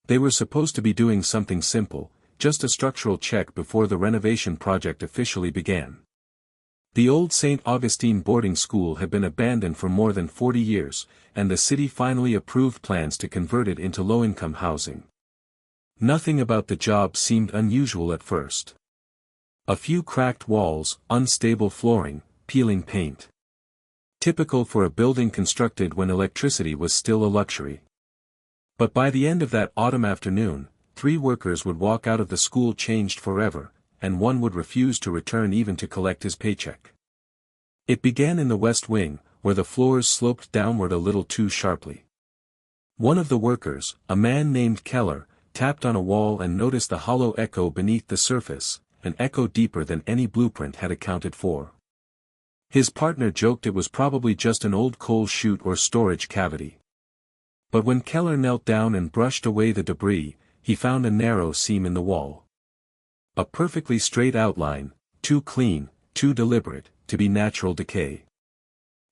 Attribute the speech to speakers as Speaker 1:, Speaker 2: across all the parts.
Speaker 1: They were supposed to be doing something simple, just a structural check before the renovation project officially began. The old St. Augustine boarding school had been abandoned for more than 40 years, and the city finally approved plans to convert it into low-income housing. Nothing about the job seemed unusual at first. A few cracked walls, unstable flooring, peeling paint. Typical for a building constructed when electricity was still a luxury. But by the end of that autumn afternoon, 3 workers would walk out of the school changed forever, and one would refuse to return even to collect his paycheck. It began in the West Wing, where the floors sloped downward a little too sharply. One of the workers, a man named Keller, tapped on a wall and noticed the hollow echo beneath the surface, an echo deeper than any blueprint had accounted for. His partner joked it was probably just an old coal chute or storage cavity. But when Keller knelt down and brushed away the debris, he found a narrow seam in the wall. A perfectly straight outline, too clean, too deliberate, to be natural decay.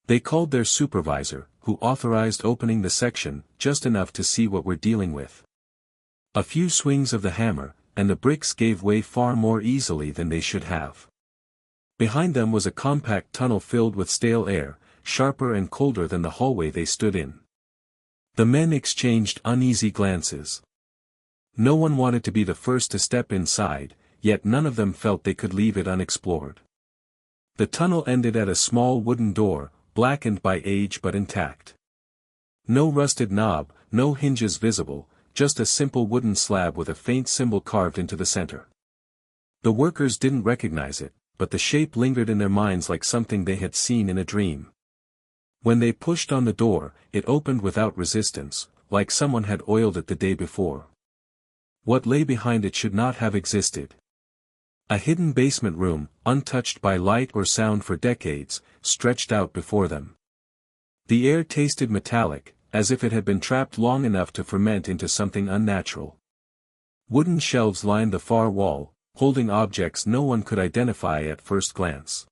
Speaker 1: They called their supervisor, who authorized opening the section, just enough to see what we're dealing with. A few swings of the hammer, and the bricks gave way far more easily than they should have. Behind them was a compact tunnel filled with stale air, sharper and colder than the hallway they stood in. The men exchanged uneasy glances. No one wanted to be the first to step inside, yet none of them felt they could leave it unexplored. The tunnel ended at a small wooden door, blackened by age but intact. No rusted knob, no hinges visible, just a simple wooden slab with a faint symbol carved into the center. The workers didn't recognize it, but the shape lingered in their minds like something they had seen in a dream. When they pushed on the door, it opened without resistance, like someone had oiled it the day before. What lay behind it should not have existed. A hidden basement room, untouched by light or sound for decades, stretched out before them. The air tasted metallic, as if it had been trapped long enough to ferment into something unnatural. Wooden shelves lined the far wall, holding objects no one could identify at first glance.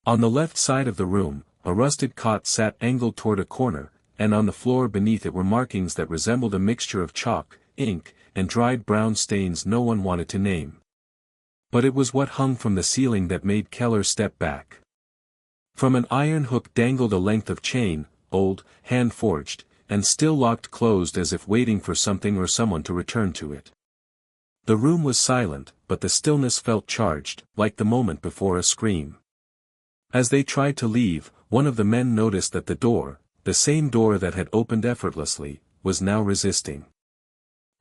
Speaker 1: On the left side of the room, a rusted cot sat angled toward a corner, and on the floor beneath it were markings that resembled a mixture of chalk, ink, and dried brown stains no one wanted to name. But it was what hung from the ceiling that made Keller step back. From an iron hook dangled a length of chain, old, hand-forged, and still locked closed as if waiting for something or someone to return to it. The room was silent, but the stillness felt charged, like the moment before a scream. As they tried to leave, one of the men noticed that the door, the same door that had opened effortlessly, was now resisting.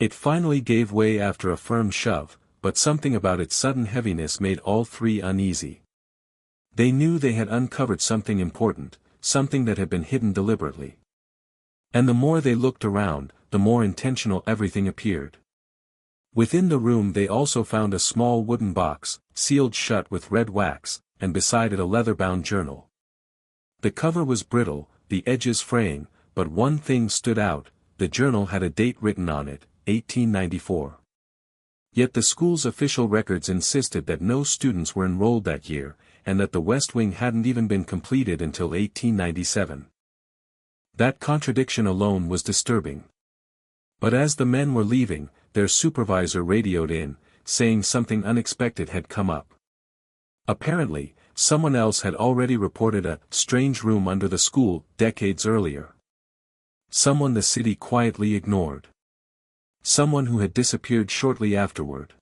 Speaker 1: It finally gave way after a firm shove, but something about its sudden heaviness made all 3 uneasy. They knew they had uncovered something important, something that had been hidden deliberately. And the more they looked around, the more intentional everything appeared. Within the room they also found a small wooden box, sealed shut with red wax, and beside it a leather-bound journal. The cover was brittle, the edges fraying, but one thing stood out: the journal had a date written on it, 1894. Yet the school's official records insisted that no students were enrolled that year, and that the West Wing hadn't even been completed until 1897. That contradiction alone was disturbing. But as the men were leaving, their supervisor radioed in, saying something unexpected had come up. Apparently, someone else had already reported a strange room under the school decades earlier. Someone the city quietly ignored. Someone who had disappeared shortly afterward.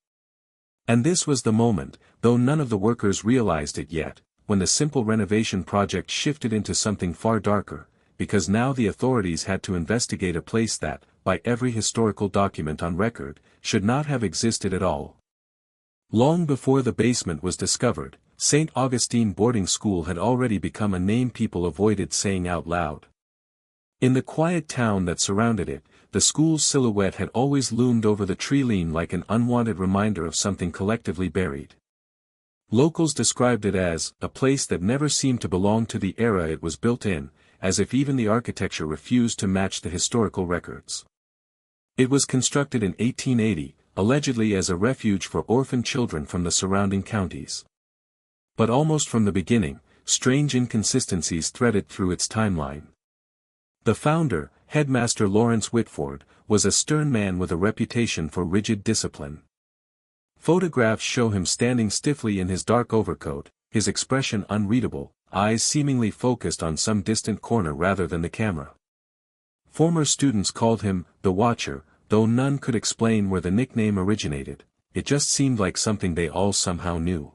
Speaker 1: And this was the moment, though none of the workers realized it yet, when the simple renovation project shifted into something far darker, because now the authorities had to investigate a place that, by every historical document on record, should not have existed at all. Long before the basement was discovered, St. Augustine boarding school had already become a name people avoided saying out loud. In the quiet town that surrounded it, the school's silhouette had always loomed over the tree line like an unwanted reminder of something collectively buried. Locals described it as a place that never seemed to belong to the era it was built in, as if even the architecture refused to match the historical records. It was constructed in 1880, allegedly as a refuge for orphan children from the surrounding counties. But almost from the beginning, strange inconsistencies threaded through its timeline. The founder, Headmaster Lawrence Whitford, was a stern man with a reputation for rigid discipline. Photographs show him standing stiffly in his dark overcoat, his expression unreadable, eyes seemingly focused on some distant corner rather than the camera. Former students called him the Watcher, though none could explain where the nickname originated. It just seemed like something they all somehow knew.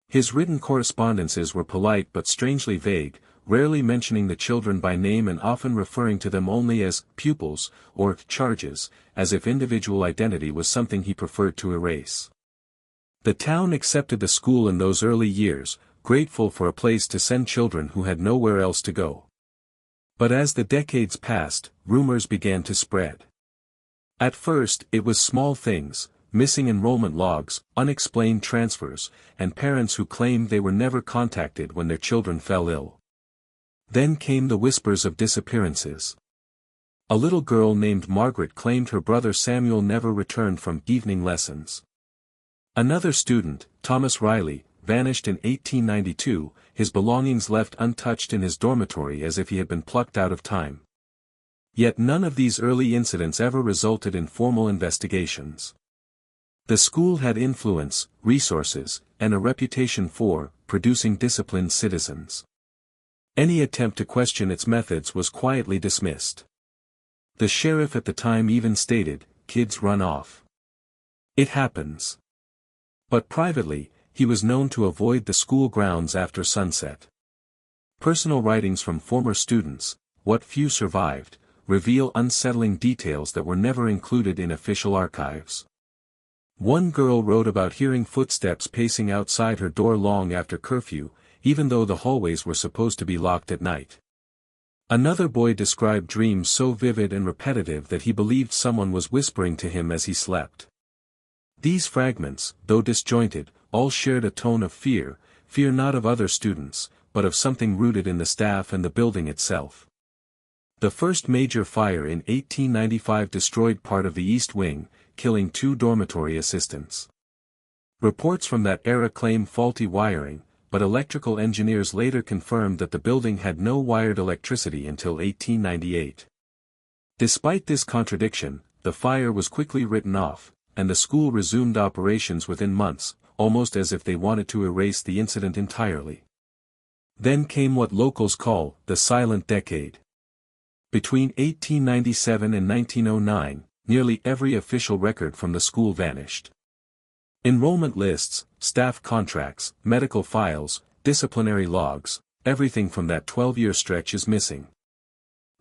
Speaker 1: His written correspondences were polite but strangely vague, rarely mentioning the children by name and often referring to them only as pupils or charges, as if individual identity was something he preferred to erase. The town accepted the school in those early years, grateful for a place to send children who had nowhere else to go. But as the decades passed, rumors began to spread. At first, it was small things: missing enrollment logs, unexplained transfers, and parents who claimed they were never contacted when their children fell ill. Then came the whispers of disappearances. A little girl named Margaret claimed her brother Samuel never returned from evening lessons. Another student, Thomas Riley, vanished in 1892, his belongings left untouched in his dormitory as if he had been plucked out of time. Yet none of these early incidents ever resulted in formal investigations. The school had influence, resources, and a reputation for producing disciplined citizens. Any attempt to question its methods was quietly dismissed. The sheriff at the time even stated, "Kids run off. It happens." But privately, he was known to avoid the school grounds after sunset. Personal writings from former students, what few survived, reveal unsettling details that were never included in official archives. One girl wrote about hearing footsteps pacing outside her door long after curfew, even though the hallways were supposed to be locked at night. Another boy described dreams so vivid and repetitive that he believed someone was whispering to him as he slept. These fragments, though disjointed, all shared a tone of fear not of other students, but of something rooted in the staff and the building itself. The first major fire in 1895 destroyed part of the east wing, killing 2 dormitory assistants. Reports from that era claim faulty wiring, but electrical engineers later confirmed that the building had no wired electricity until 1898. Despite this contradiction, the fire was quickly written off, and the school resumed operations within months, almost as if they wanted to erase the incident entirely. Then came what locals call the silent decade. Between 1897 and 1909, nearly every official record from the school vanished. Enrollment lists, staff contracts, medical files, disciplinary logs, everything from that 12-year stretch is missing.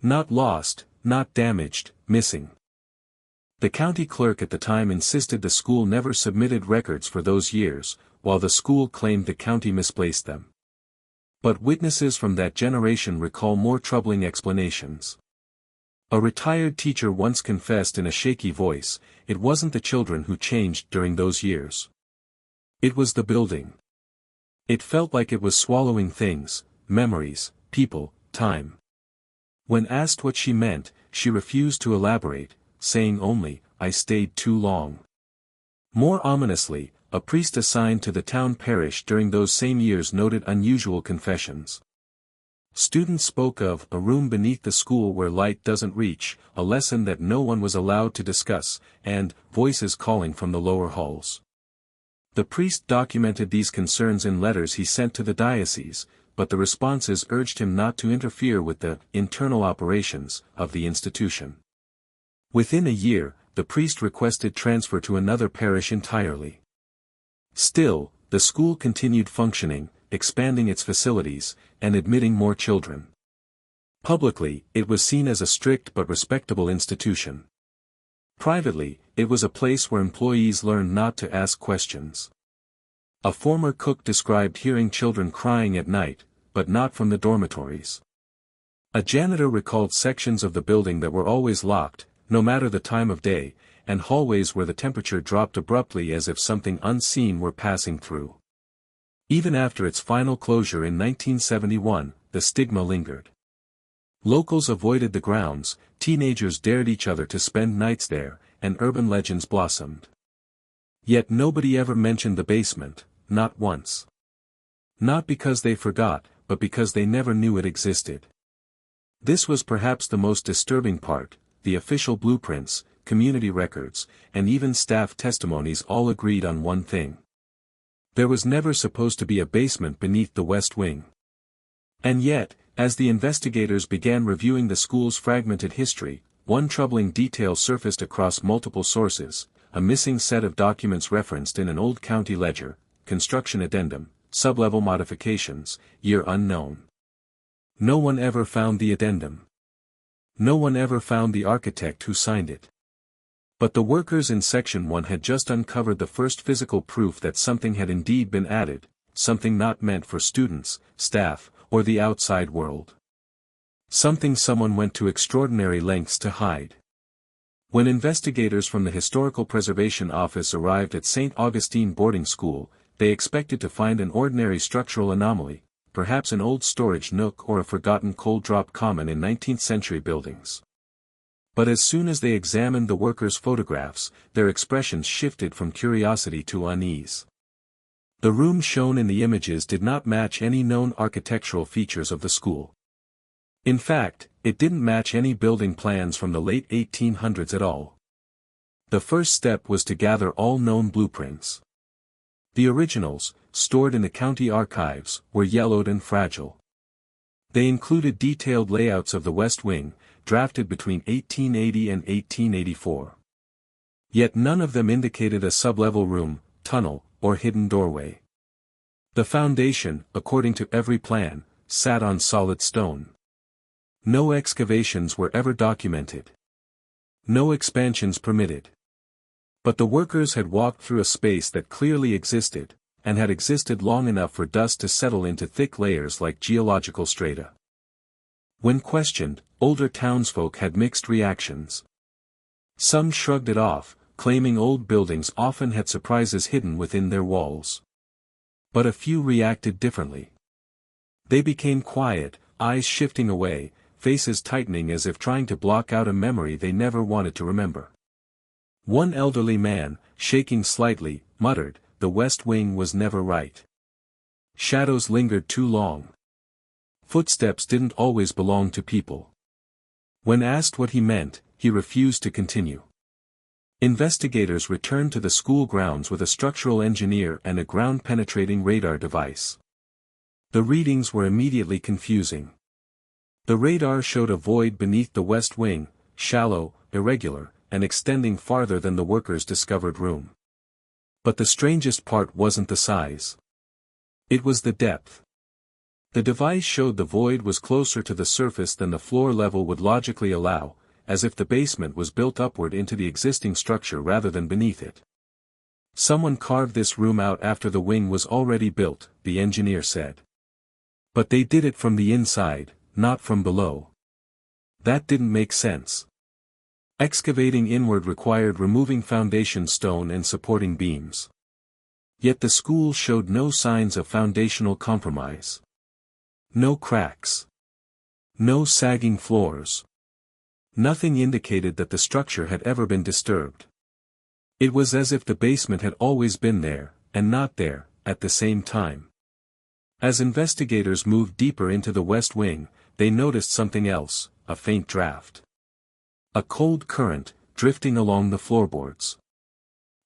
Speaker 1: Not lost, not damaged, missing. The county clerk at the time insisted the school never submitted records for those years, while the school claimed the county misplaced them. But witnesses from that generation recall more troubling explanations. A retired teacher once confessed in a shaky voice, it wasn't the children who changed during those years. It was the building. It felt like it was swallowing things, memories, people, time. When asked what she meant, she refused to elaborate, saying only, "I stayed too long." More ominously, a priest assigned to the town parish during those same years noted unusual confessions. Students spoke of a room beneath the school where light doesn't reach, a lesson that no one was allowed to discuss, and voices calling from the lower halls. The priest documented these concerns in letters he sent to the diocese, but the responses urged him not to interfere with the internal operations of the institution. Within a year, the priest requested transfer to another parish entirely. Still, the school continued functioning, expanding its facilities, and admitting more children. Publicly, it was seen as a strict but respectable institution. Privately, it was a place where employees learned not to ask questions. A former cook described hearing children crying at night, but not from the dormitories. A janitor recalled sections of the building that were always locked, no matter the time of day, and hallways where the temperature dropped abruptly as if something unseen were passing through. Even after its final closure in 1971, the stigma lingered. Locals avoided the grounds, teenagers dared each other to spend nights there, and urban legends blossomed. Yet nobody ever mentioned the basement, not once. Not because they forgot, but because they never knew it existed. This was perhaps the most disturbing part. The official blueprints, community records, and even staff testimonies all agreed on one thing. There was never supposed to be a basement beneath the West Wing. And yet, as the investigators began reviewing the school's fragmented history, one troubling detail surfaced across multiple sources: a missing set of documents referenced in an old county ledger, construction addendum, sublevel modifications, year unknown. No one ever found the addendum. No one ever found the architect who signed it. But the workers in Section 1 had just uncovered the first physical proof that something had indeed been added, something not meant for students, staff, or the outside world. Something someone went to extraordinary lengths to hide. When investigators from the Historical Preservation Office arrived at St. Augustine Boarding School, they expected to find an ordinary structural anomaly, perhaps an old storage nook or a forgotten coal drop common in 19th-century buildings. But as soon as they examined the workers' photographs, their expressions shifted from curiosity to unease. The room shown in the images did not match any known architectural features of the school. In fact, it didn't match any building plans from the late 1800s at all. The first step was to gather all known blueprints. The originals, stored in the county archives, were yellowed and fragile. They included detailed layouts of the West Wing, drafted between 1880 and 1884. Yet none of them indicated a sublevel room, tunnel, or hidden doorway. The foundation, according to every plan, sat on solid stone. No excavations were ever documented. No expansions permitted. But the workers had walked through a space that clearly existed, and had existed long enough for dust to settle into thick layers like geological strata. When questioned, older townsfolk had mixed reactions. Some shrugged it off, claiming old buildings often had surprises hidden within their walls. But a few reacted differently. They became quiet, eyes shifting away, faces tightening as if trying to block out a memory they never wanted to remember. One elderly man, shaking slightly, muttered, "The West Wing was never right. Shadows lingered too long. Footsteps didn't always belong to people." When asked what he meant, he refused to continue. Investigators returned to the school grounds with a structural engineer and a ground-penetrating radar device. The readings were immediately confusing. The radar showed a void beneath the West Wing, shallow, irregular, and extending farther than the workers' discovered room. But the strangest part wasn't the size. It was the depth. The device showed the void was closer to the surface than the floor level would logically allow, as if the basement was built upward into the existing structure rather than beneath it. "Someone carved this room out after the wing was already built," the engineer said. "But they did it from the inside, not from below. That didn't make sense. Excavating inward required removing foundation stone and supporting beams. Yet the school showed no signs of foundational compromise. No cracks. No sagging floors. Nothing indicated that the structure had ever been disturbed. It was as if the basement had always been there, and not there, at the same time." As investigators moved deeper into the West Wing, they noticed something else: a faint draft. A cold current, drifting along the floorboards.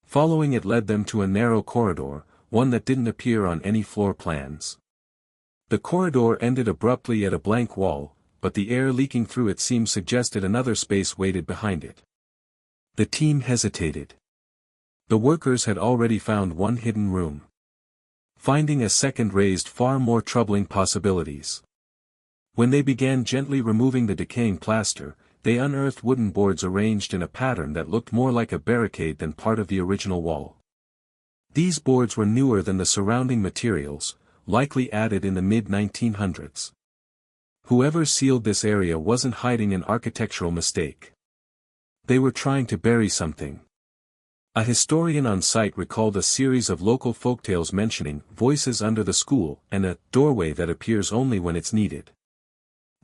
Speaker 1: Following it led them to a narrow corridor, one that didn't appear on any floor plans. The corridor ended abruptly at a blank wall, but the air leaking through it seemed suggested another space waited behind it. The team hesitated. The workers had already found one hidden room. Finding a second raised far more troubling possibilities. When they began gently removing the decaying plaster, they unearthed wooden boards arranged in a pattern that looked more like a barricade than part of the original wall. These boards were newer than the surrounding materials, likely added in the mid-1900s. Whoever sealed this area wasn't hiding an architectural mistake. They were trying to bury something. A historian on site recalled a series of local folktales mentioning voices under the school and a doorway that appears only when it's needed.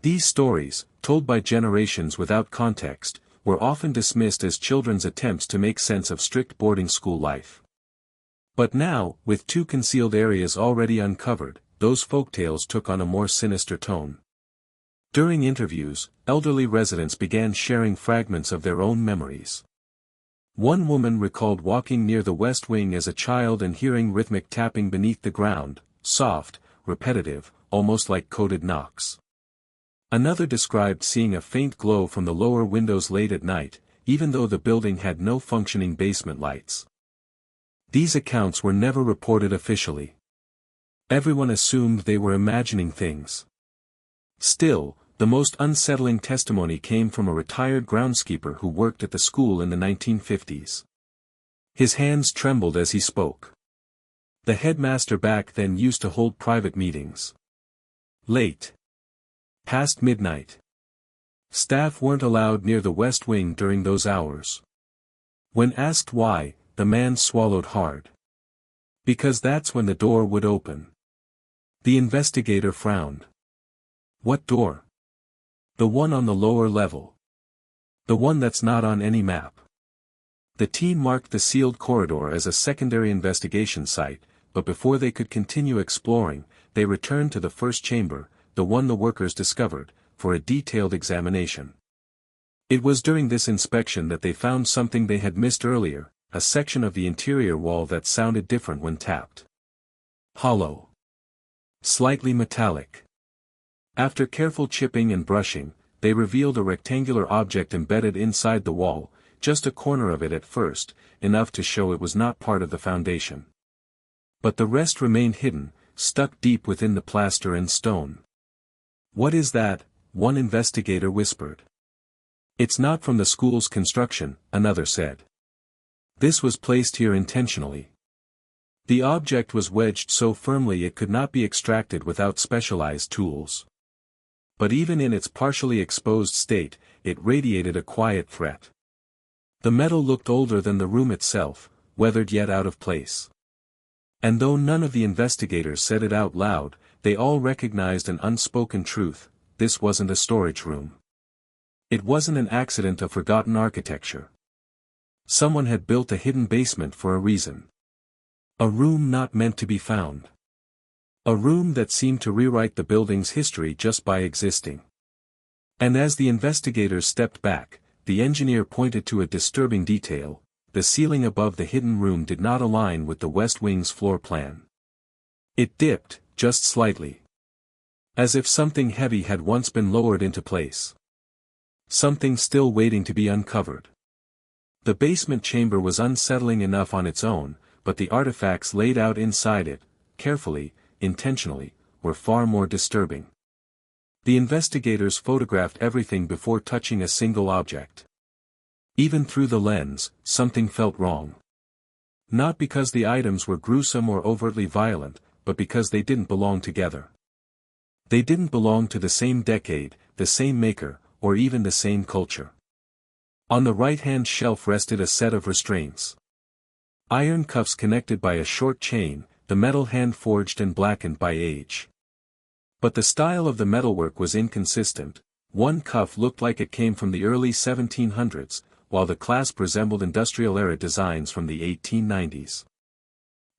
Speaker 1: These stories, told by generations without context, were often dismissed as children's attempts to make sense of strict boarding school life. But now, with two concealed areas already uncovered, those folktales took on a more sinister tone. During interviews, elderly residents began sharing fragments of their own memories. One woman recalled walking near the West Wing as a child and hearing rhythmic tapping beneath the ground, soft, repetitive, almost like coded knocks. Another described seeing a faint glow from the lower windows late at night, even though the building had no functioning basement lights. These accounts were never reported officially. Everyone assumed they were imagining things. Still, the most unsettling testimony came from a retired groundskeeper who worked at the school in the 1950s. His hands trembled as he spoke. The headmaster back then used to hold private meetings. Late. Past midnight. Staff weren't allowed near the West Wing during those hours. When asked why, the man swallowed hard. Because that's when the door would open. The investigator frowned. What door? The one on the lower level. The one that's not on any map. The team marked the sealed corridor as a secondary investigation site, but before they could continue exploring, they returned to the first chamber, the one the workers discovered, for a detailed examination. It was during this inspection that they found something they had missed earlier, a section of the interior wall that sounded different when tapped. Hollow. Slightly metallic. After careful chipping and brushing, they revealed a rectangular object embedded inside the wall, just a corner of it at first, enough to show it was not part of the foundation. But the rest remained hidden, stuck deep within the plaster and stone. What is that? One investigator whispered. It's not from the school's construction, another said. This was placed here intentionally. The object was wedged so firmly it could not be extracted without specialized tools. But even in its partially exposed state, it radiated a quiet threat. The metal looked older than the room itself, weathered yet out of place. And though none of the investigators said it out loud, they all recognized an unspoken truth: this wasn't a storage room. It wasn't an accident of forgotten architecture. Someone had built a hidden basement for a reason. A room not meant to be found. A room that seemed to rewrite the building's history just by existing. And as the investigators stepped back, the engineer pointed to a disturbing detail: the ceiling above the hidden room did not align with the West Wing's floor plan. It dipped, just slightly. As if something heavy had once been lowered into place. Something still waiting to be uncovered. The basement chamber was unsettling enough on its own, but the artifacts laid out inside it, carefully, intentionally, were far more disturbing. The investigators photographed everything before touching a single object. Even through the lens, something felt wrong. Not because the items were gruesome or overtly violent, but because they didn't belong together. They didn't belong to the same decade, the same maker, or even the same culture. On the right-hand shelf rested a set of restraints. Iron cuffs connected by a short chain, the metal hand forged and blackened by age. But the style of the metalwork was inconsistent. One cuff looked like it came from the early 1700s, while the clasp resembled industrial-era designs from the 1890s.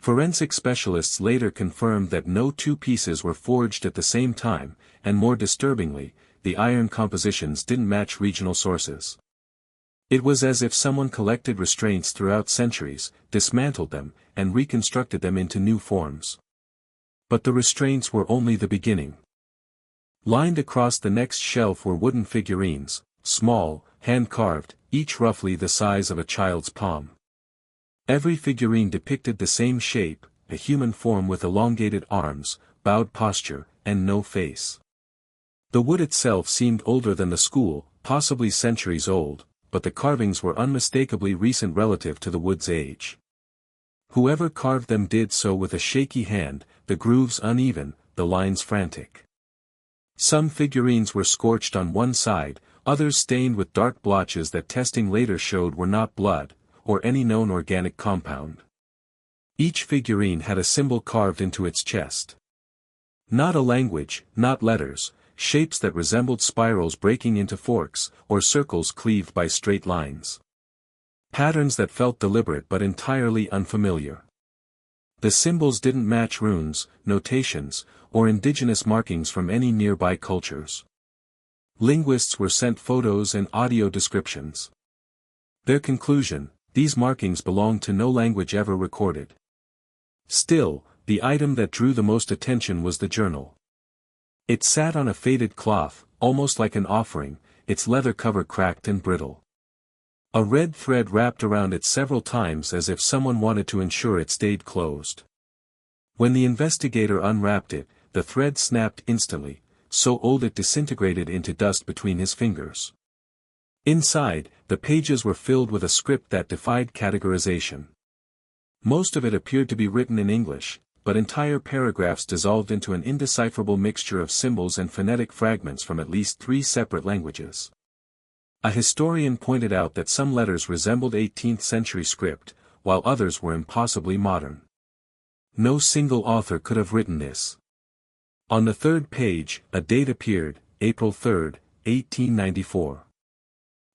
Speaker 1: Forensic specialists later confirmed that no two pieces were forged at the same time, and more disturbingly, the iron compositions didn't match regional sources. It was as if someone collected restraints throughout centuries, dismantled them, and reconstructed them into new forms. But the restraints were only the beginning. Lined across the next shelf were wooden figurines, small, hand-carved, each roughly the size of a child's palm. Every figurine depicted the same shape, a human form with elongated arms, bowed posture, and no face. The wood itself seemed older than the school, possibly centuries old, but the carvings were unmistakably recent relative to the wood's age. Whoever carved them did so with a shaky hand, the grooves uneven, the lines frantic. Some figurines were scorched on one side, others stained with dark blotches that testing later showed were not blood, or any known organic compound. Each figurine had a symbol carved into its chest. Not a language, not letters, shapes that resembled spirals breaking into forks, or circles cleaved by straight lines. Patterns that felt deliberate but entirely unfamiliar. The symbols didn't match runes, notations, or indigenous markings from any nearby cultures. Linguists were sent photos and audio descriptions. Their conclusion: these markings belong to no language ever recorded. Still, the item that drew the most attention was the journal. It sat on a faded cloth, almost like an offering, its leather cover cracked and brittle. A red thread wrapped around it several times as if someone wanted to ensure it stayed closed. When the investigator unwrapped it, the thread snapped instantly, so old it disintegrated into dust between his fingers. Inside, the pages were filled with a script that defied categorization. Most of it appeared to be written in English, but entire paragraphs dissolved into an indecipherable mixture of symbols and phonetic fragments from at least 3 separate languages. A historian pointed out that some letters resembled 18th-century script, while others were impossibly modern. No single author could have written this. On the 3rd page, a date appeared, April 3, 1894.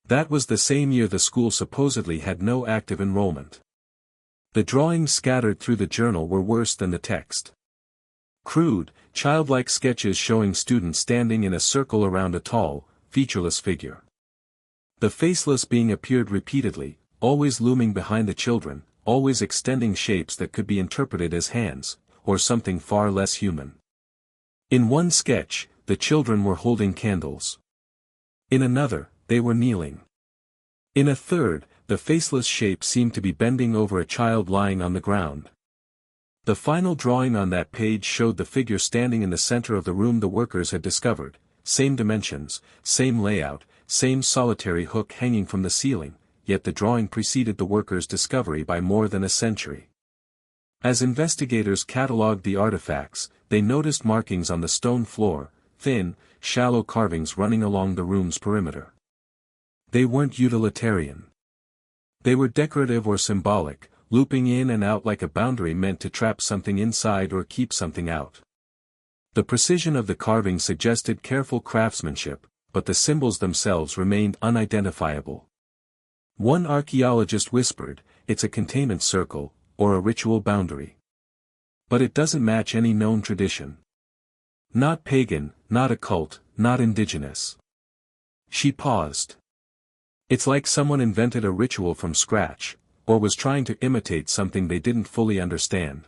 Speaker 1: That was the same year the school supposedly had no active enrollment. The drawings scattered through the journal were worse than the text. Crude, childlike sketches showing students standing in a circle around a tall, featureless figure. The faceless being appeared repeatedly, always looming behind the children, always extending shapes that could be interpreted as hands, or something far less human. In one sketch, the children were holding candles. In another, they were kneeling. In a third, the faceless shape seemed to be bending over a child lying on the ground. The final drawing on that page showed the figure standing in the center of the room the workers had discovered, same dimensions, same layout, same solitary hook hanging from the ceiling, yet the drawing preceded the workers' discovery by more than a century. As investigators catalogued the artifacts, they noticed markings on the stone floor, thin, shallow carvings running along the room's perimeter. They weren't utilitarian. They were decorative or symbolic, looping in and out like a boundary meant to trap something inside or keep something out. The precision of the carving suggested careful craftsmanship, but the symbols themselves remained unidentifiable. One archaeologist whispered, "It's a containment circle, or a ritual boundary. But it doesn't match any known tradition. Not pagan, not occult, not indigenous." She paused. "It's like someone invented a ritual from scratch, or was trying to imitate something they didn't fully understand."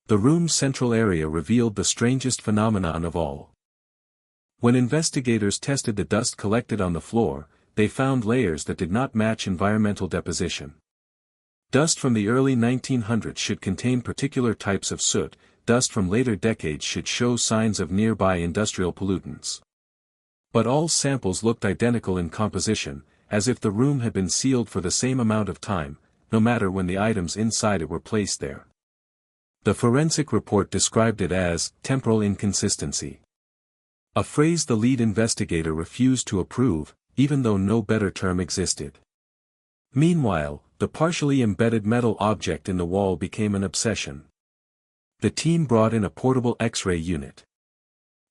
Speaker 1: The room's central area revealed the strangest phenomenon of all. When investigators tested the dust collected on the floor, they found layers that did not match environmental deposition. Dust from the early 1900s should contain particular types of soot, dust from later decades should show signs of nearby industrial pollutants. But all samples looked identical in composition, as if the room had been sealed for the same amount of time, no matter when the items inside it were placed there. The forensic report described it as temporal inconsistency. A phrase the lead investigator refused to approve, even though no better term existed. Meanwhile, the partially embedded metal object in the wall became an obsession. The team brought in a portable X-ray unit.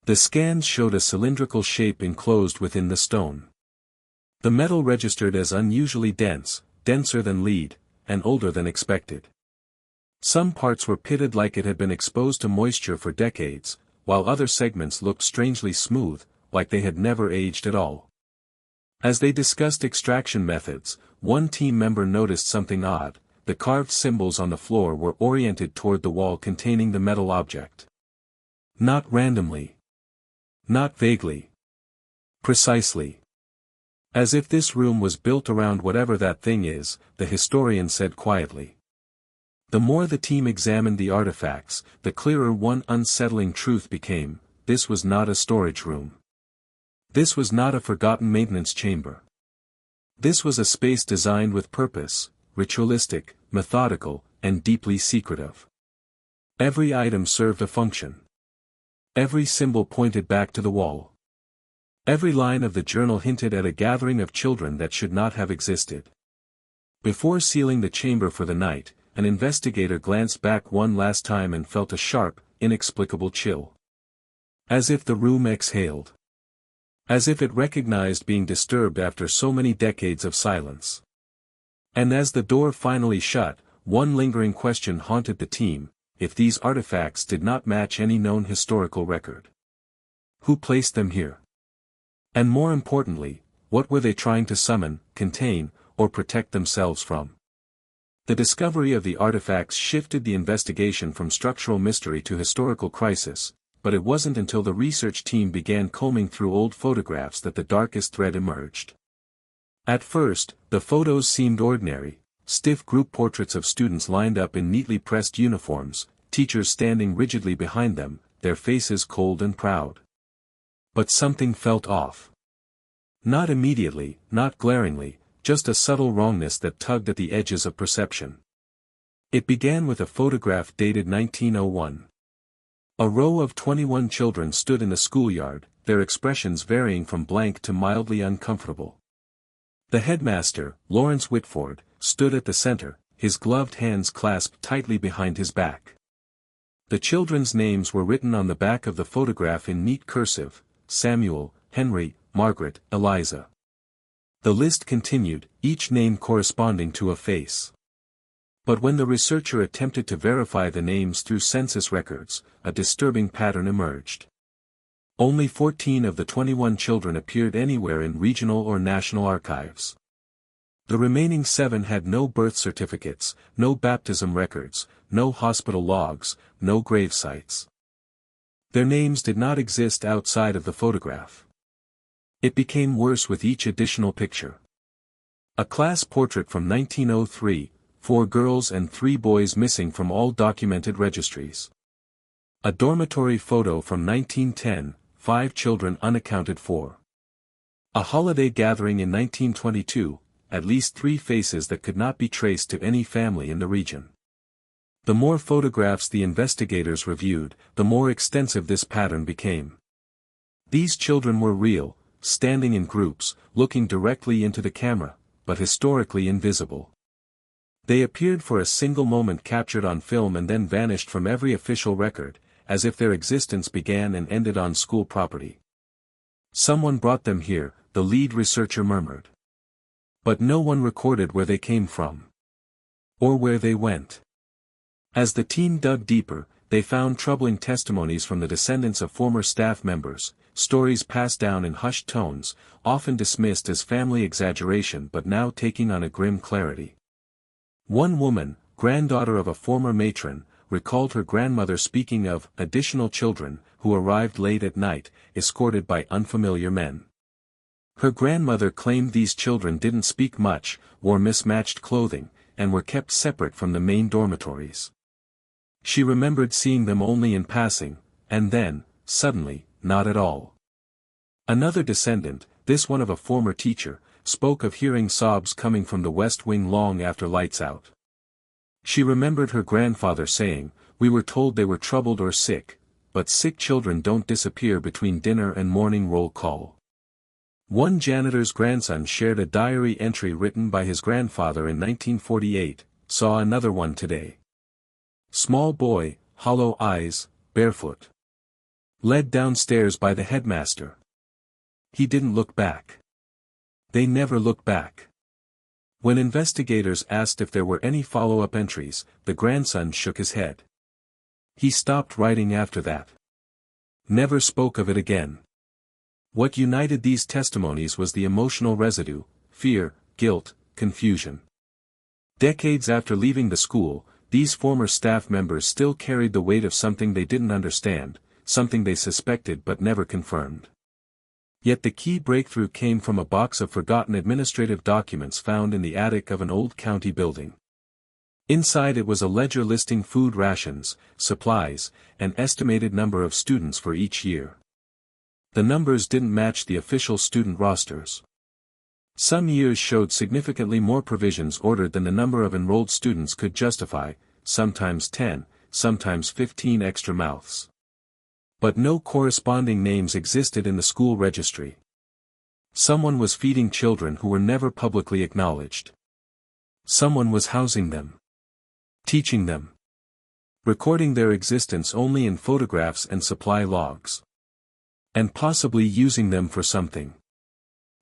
Speaker 1: The scans showed a cylindrical shape enclosed within the stone. The metal registered as unusually dense, denser than lead, and older than expected. Some parts were pitted like it had been exposed to moisture for decades, while other segments looked strangely smooth, like they had never aged at all. As they discussed extraction methods, one team member noticed something odd: the carved symbols on the floor were oriented toward the wall containing the metal object. Not randomly. Not vaguely. Precisely. As if this room was built around whatever that thing is, the historian said quietly. The more the team examined the artifacts, the clearer one unsettling truth became: this was not a storage room. This was not a forgotten maintenance chamber. This was a space designed with purpose, ritualistic, methodical, and deeply secretive. Every item served a function. Every symbol pointed back to the wall. Every line of the journal hinted at a gathering of children that should not have existed. Before sealing the chamber for the night, an investigator glanced back one last time and felt a sharp, inexplicable chill. As if the room exhaled. As if it recognized being disturbed after so many decades of silence. And as the door finally shut, one lingering question haunted the team: if these artifacts did not match any known historical record, who placed them here? And more importantly, what were they trying to summon, contain, or protect themselves from? The discovery of the artifacts shifted the investigation from structural mystery to historical crisis, but it wasn't until the research team began combing through old photographs that the darkest thread emerged. At first, the photos seemed ordinary, stiff group portraits of students lined up in neatly pressed uniforms, teachers standing rigidly behind them, their faces cold and proud. But something felt off. Not immediately, not glaringly, just a subtle wrongness that tugged at the edges of perception. It began with a photograph dated 1901. A row of 21 children stood in the schoolyard, their expressions varying from blank to mildly uncomfortable. The headmaster, Lawrence Whitford, stood at the center, his gloved hands clasped tightly behind his back. The children's names were written on the back of the photograph in neat cursive: Samuel, Henry, Margaret, Eliza. The list continued, each name corresponding to a face. But when the researcher attempted to verify the names through census records, a disturbing pattern emerged. Only 14 of the 21 children appeared anywhere in regional or national archives. The remaining 7 had no birth certificates, no baptism records, no hospital logs, no grave sites. Their names did not exist outside of the photograph. It became worse with each additional picture. A class portrait from 1903, 4 girls and 3 boys missing from all documented registries. A dormitory photo from 1910, 5 children unaccounted for. A holiday gathering in 1922, at least 3 faces that could not be traced to any family in the region. The more photographs the investigators reviewed, the more extensive this pattern became. These children were real, standing in groups, looking directly into the camera, but historically invisible. They appeared for a single moment captured on film and then vanished from every official record, as if their existence began and ended on school property. Someone brought them here, the lead researcher murmured. But no one recorded where they came from. Or where they went. As the team dug deeper, they found troubling testimonies from the descendants of former staff members, stories passed down in hushed tones, often dismissed as family exaggeration but now taking on a grim clarity. One woman, granddaughter of a former matron, recalled her grandmother speaking of additional children who arrived late at night, escorted by unfamiliar men. Her grandmother claimed these children didn't speak much, wore mismatched clothing, and were kept separate from the main dormitories. She remembered seeing them only in passing, and then, suddenly, not at all. Another descendant, this one of a former teacher, spoke of hearing sobs coming from the West Wing long after lights out. She remembered her grandfather saying, "We were told they were troubled or sick, but sick children don't disappear between dinner and morning roll call." One janitor's grandson shared a diary entry written by his grandfather in 1948, saw another one today. Small boy, hollow eyes, barefoot. Led downstairs by the headmaster. He didn't look back. They never looked back. When investigators asked if there were any follow-up entries, the grandson shook his head. He stopped writing after that. Never spoke of it again. What united these testimonies was the emotional residue: fear, guilt, confusion. Decades after leaving the school, these former staff members still carried the weight of something they didn't understand, something they suspected but never confirmed. Yet the key breakthrough came from a box of forgotten administrative documents found in the attic of an old county building. Inside it was a ledger listing food rations, supplies, and estimated number of students for each year. The numbers didn't match the official student rosters. Some years showed significantly more provisions ordered than the number of enrolled students could justify, sometimes 10, sometimes 15 extra mouths. But no corresponding names existed in the school registry. Someone was feeding children who were never publicly acknowledged. Someone was housing them. Teaching them. Recording their existence only in photographs and supply logs. And possibly using them for something.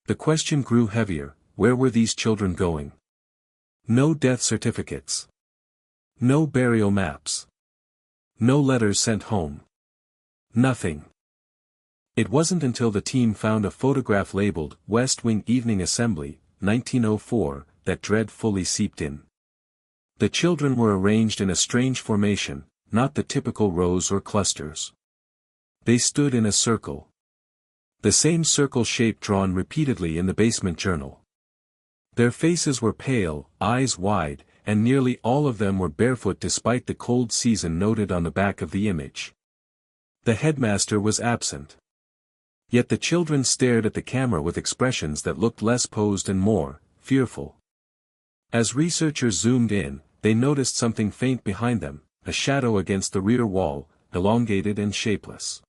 Speaker 1: The question grew heavier: where were these children going? No death certificates. No burial maps. No letters sent home. Nothing. It wasn't until the team found a photograph labeled West Wing Evening Assembly, 1904, that dread fully seeped in. The children were arranged in a strange formation, not the typical rows or clusters. They stood in a circle. The same circle shape drawn repeatedly in the basement journal. Their faces were pale, eyes wide, and nearly all of them were barefoot despite the cold season noted on the back of the image. The headmaster was absent. Yet the children stared at the camera with expressions that looked less posed and more fearful. As researchers zoomed in, they noticed something faint behind them, a shadow against the rear wall, elongated and shapeless.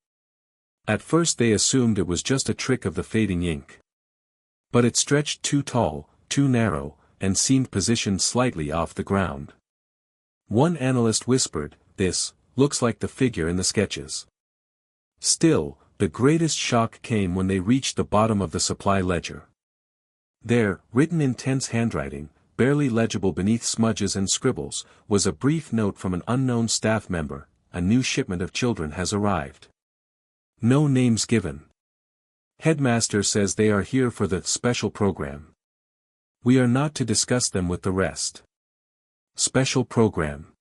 Speaker 1: At first they assumed it was just a trick of the fading ink. But it stretched too tall, too narrow, and seemed positioned slightly off the ground. One analyst whispered, "This looks like the figure in the sketches." Still, the greatest shock came when they reached the bottom of the supply ledger. There, written in tense handwriting, barely legible beneath smudges and scribbles, was a brief note from an unknown staff member: "A new shipment of children has arrived. No names given. Headmaster says they are here for the special program. We are not to discuss them with the rest." Special program.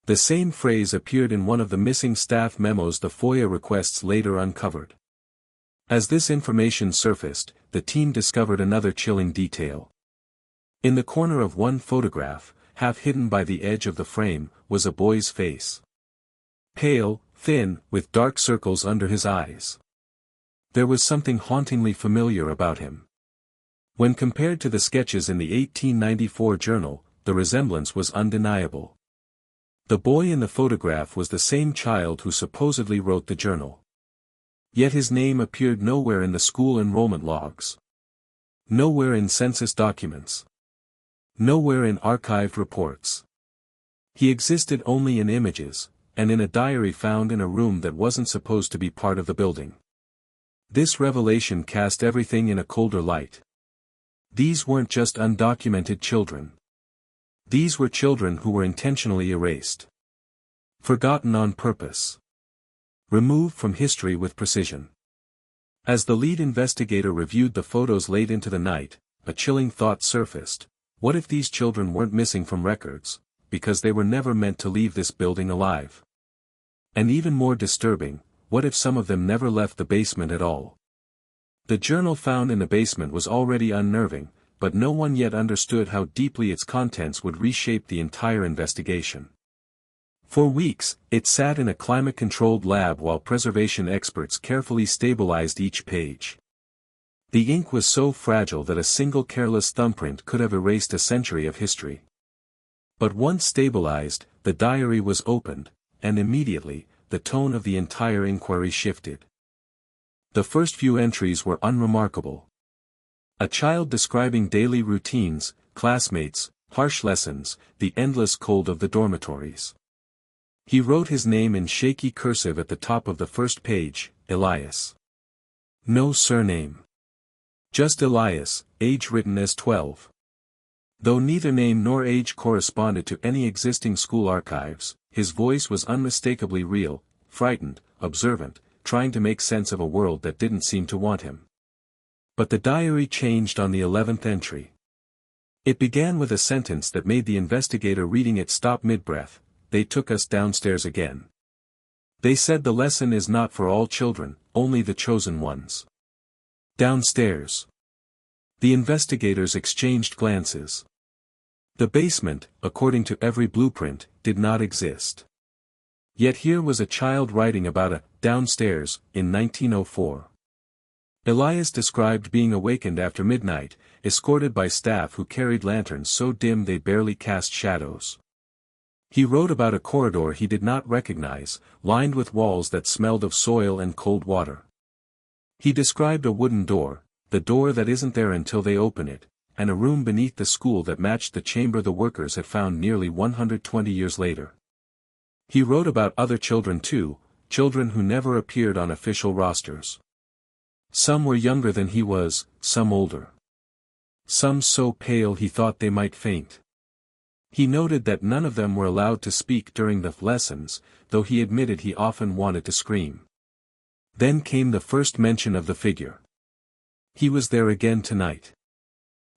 Speaker 1: The same phrase appeared in one of the missing staff memos the FOIA requests later uncovered. As this information surfaced, the team discovered another chilling detail. In the corner of one photograph, half hidden by the edge of the frame, was a boy's face. Pale, thin, with dark circles under his eyes. There was something hauntingly familiar about him. When compared to the sketches in the 1894 journal, the resemblance was undeniable. The boy in the photograph was the same child who supposedly wrote the journal. Yet his name appeared nowhere in the school enrollment logs. Nowhere in census documents. Nowhere in archived reports. He existed only in images, and in a diary found in a room that wasn't supposed to be part of the building. This revelation cast everything in a colder light. These weren't just undocumented children. These were children who were intentionally erased. Forgotten on purpose. Removed from history with precision. As the lead investigator reviewed the photos late into the night, a chilling thought surfaced: what if these children weren't missing from records, because they were never meant to leave this building alive? And even more disturbing, what if some of them never left the basement at all? The journal found in the basement was already unnerving, but no one yet understood how deeply its contents would reshape the entire investigation. For weeks, it sat in a climate-controlled lab while preservation experts carefully stabilized each page. The ink was so fragile that a single careless thumbprint could have erased a century of history. But once stabilized, the diary was opened, and immediately, the tone of the entire inquiry shifted. The first few entries were unremarkable. A child describing daily routines, classmates, harsh lessons, the endless cold of the dormitories. He wrote his name in shaky cursive at the top of the first page, Elias. No surname. Just Elias, age written as 12. Though neither name nor age corresponded to any existing school archives, his voice was unmistakably real, frightened, observant, trying to make sense of a world that didn't seem to want him. But the diary changed on the 11th entry. It began with a sentence that made the investigator reading it stop mid-breath: "They took us downstairs again. They said the lesson is not for all children, only the chosen ones." Downstairs. The investigators exchanged glances. The basement, according to every blueprint, did not exist. Yet here was a child writing about a downstairs in 1904. Elias described being awakened after midnight, escorted by staff who carried lanterns so dim they barely cast shadows. He wrote about a corridor he did not recognize, lined with walls that smelled of soil and cold water. He described a wooden door, the door that isn't there until they open it, and a room beneath the school that matched the chamber the workers had found nearly 120 years later. He wrote about other children too, children who never appeared on official rosters. Some were younger than he was, some older. Some so pale he thought they might faint. He noted that none of them were allowed to speak during the lessons, though he admitted he often wanted to scream. Then came the first mention of the figure. He was there again tonight.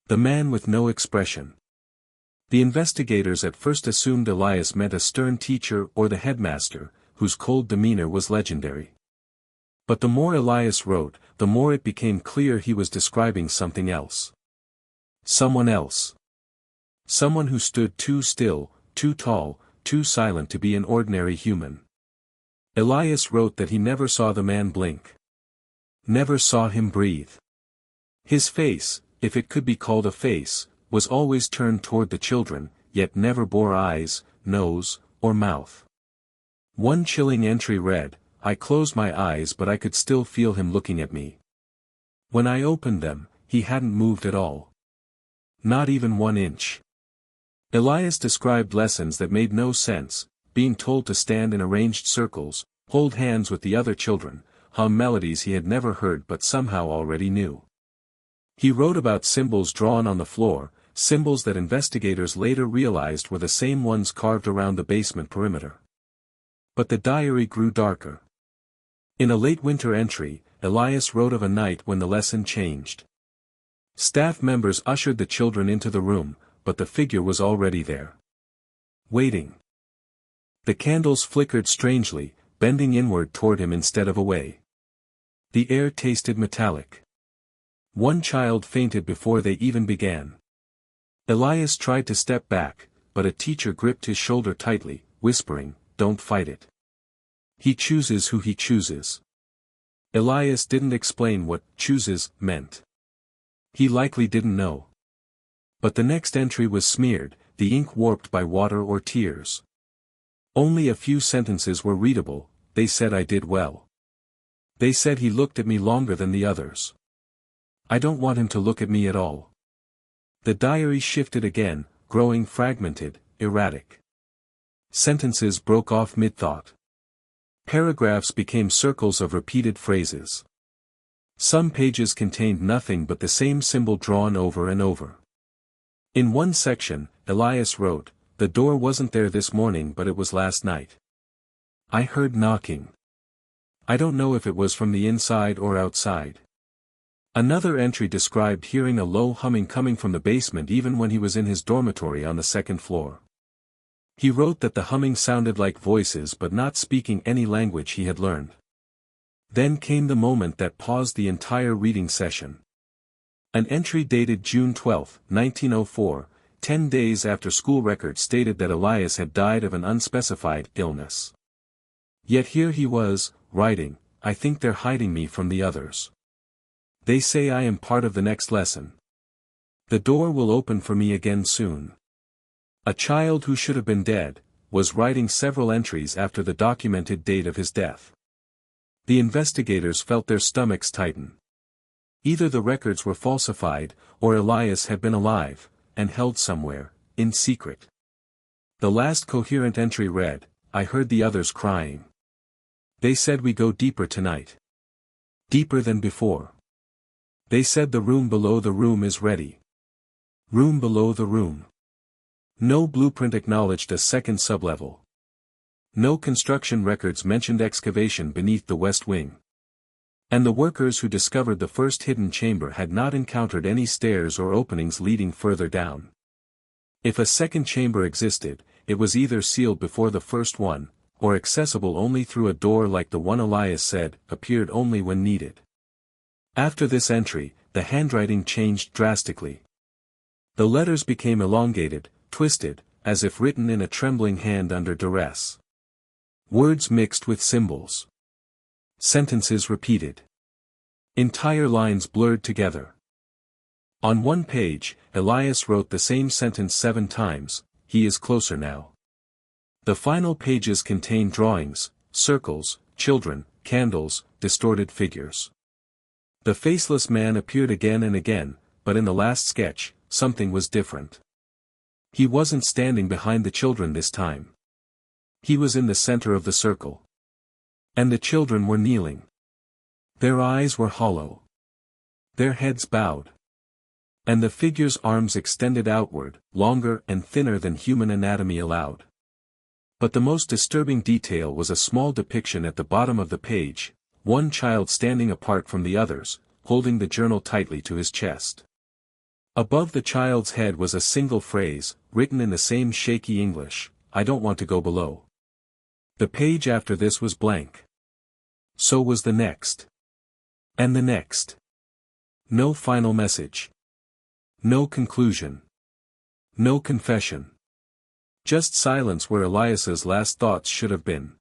Speaker 1: The man with no expression. The investigators at first assumed Elias meant a stern teacher or the headmaster, whose cold demeanor was legendary. But the more Elias wrote, the more it became clear he was describing something else. Someone else. Someone who stood too still, too tall, too silent to be an ordinary human. Elias wrote that he never saw the man blink. Never saw him breathe. His face, if it could be called a face, was always turned toward the children, yet never bore eyes, nose, or mouth. One chilling entry read, "I closed my eyes but I could still feel him looking at me. When I opened them, he hadn't moved at all. Not even 1 inch." Elias described lessons that made no sense, being told to stand in arranged circles, hold hands with the other children, hum melodies he had never heard but somehow already knew. He wrote about symbols drawn on the floor, symbols that investigators later realized were the same ones carved around the basement perimeter. But the diary grew darker. In a late winter entry, Elias wrote of a night when the lesson changed. Staff members ushered the children into the room, but the figure was already there. Waiting. The candles flickered strangely, bending inward toward him instead of away. The air tasted metallic. One child fainted before they even began. Elias tried to step back, but a teacher gripped his shoulder tightly, whispering, "Don't fight it. He chooses who he chooses." Elias didn't explain what "chooses" meant. He likely didn't know. But the next entry was smeared, the ink warped by water or tears. Only a few sentences were readable. They said I did well. They said he looked at me longer than the others. I don't want him to look at me at all. The diary shifted again, growing fragmented, erratic. Sentences broke off mid-thought. Paragraphs became circles of repeated phrases. Some pages contained nothing but the same symbol drawn over and over. In one section, Elias wrote, "The door wasn't there this morning but it was last night. I heard knocking. I don't know if it was from the inside or outside." Another entry described hearing a low humming coming from the basement even when he was in his dormitory on the second floor. He wrote that the humming sounded like voices but not speaking any language he had learned. Then came the moment that paused the entire reading session. An entry dated June 12, 1904, 10 days after school records stated that Elias had died of an unspecified illness. Yet here he was, writing, "I think they're hiding me from the others. They say I am part of the next lesson. The door will open for me again soon." A child who should have been dead, was writing several entries after the documented date of his death. The investigators felt their stomachs tighten. Either the records were falsified, or Elias had been alive, and held somewhere, in secret. The last coherent entry read, "I heard the others crying. They said we go deeper tonight. Deeper than before. They said the room below the room is ready. Room below the room." No blueprint acknowledged a second sublevel. No construction records mentioned excavation beneath the west wing. And the workers who discovered the first hidden chamber had not encountered any stairs or openings leading further down. If a second chamber existed, it was either sealed before the first one, or accessible only through a door like the one Elias said, appeared only when needed. After this entry, the handwriting changed drastically. The letters became elongated, twisted, as if written in a trembling hand under duress. Words mixed with symbols. Sentences repeated. Entire lines blurred together. On one page, Elias wrote the same sentence 7 times, "He is closer now." The final pages contained drawings, circles, children, candles, distorted figures. The faceless man appeared again and again, but in the last sketch, something was different. He wasn't standing behind the children this time. He was in the center of the circle. And the children were kneeling. Their eyes were hollow. Their heads bowed. And the figure's arms extended outward, longer and thinner than human anatomy allowed. But the most disturbing detail was a small depiction at the bottom of the page, one child standing apart from the others, holding the journal tightly to his chest. Above the child's head was a single phrase, written in the same shaky English, "I don't want to go below." The page after this was blank. So was the next. And the next. No final message. No conclusion. No confession. Just silence where Elias's last thoughts should have been.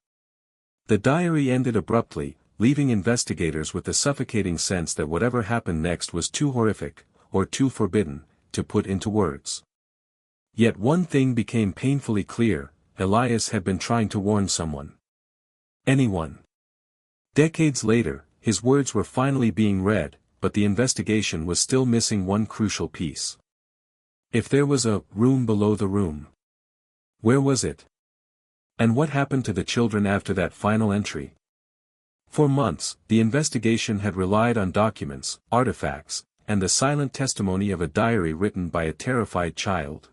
Speaker 1: The diary ended abruptly, leaving investigators with the suffocating sense that whatever happened next was too horrific, or too forbidden, to put into words. Yet one thing became painfully clear: Elias had been trying to warn someone. Anyone. Decades later, his words were finally being read, but the investigation was still missing one crucial piece. If there was a room below the room, where was it? And what happened to the children after that final entry? For months, the investigation had relied on documents, artifacts, and the silent testimony of a diary written by a terrified child.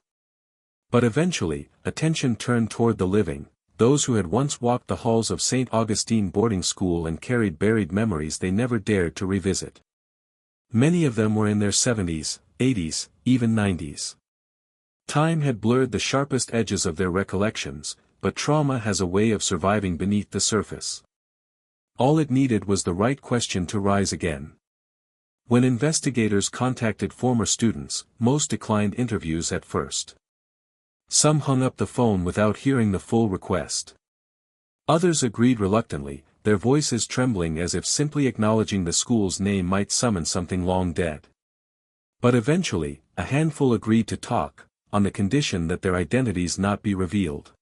Speaker 1: But eventually, attention turned toward the living, those who had once walked the halls of St. Augustine boarding school and carried buried memories they never dared to revisit. Many of them were in their 70s, 80s, even 90s. Time had blurred the sharpest edges of their recollections, but trauma has a way of surviving beneath the surface. All it needed was the right question to rise again. When investigators contacted former students, most declined interviews at first. Some hung up the phone without hearing the full request. Others agreed reluctantly, their voices trembling as if simply acknowledging the school's name might summon something long dead. But eventually, a handful agreed to talk, on the condition that their identities not be revealed.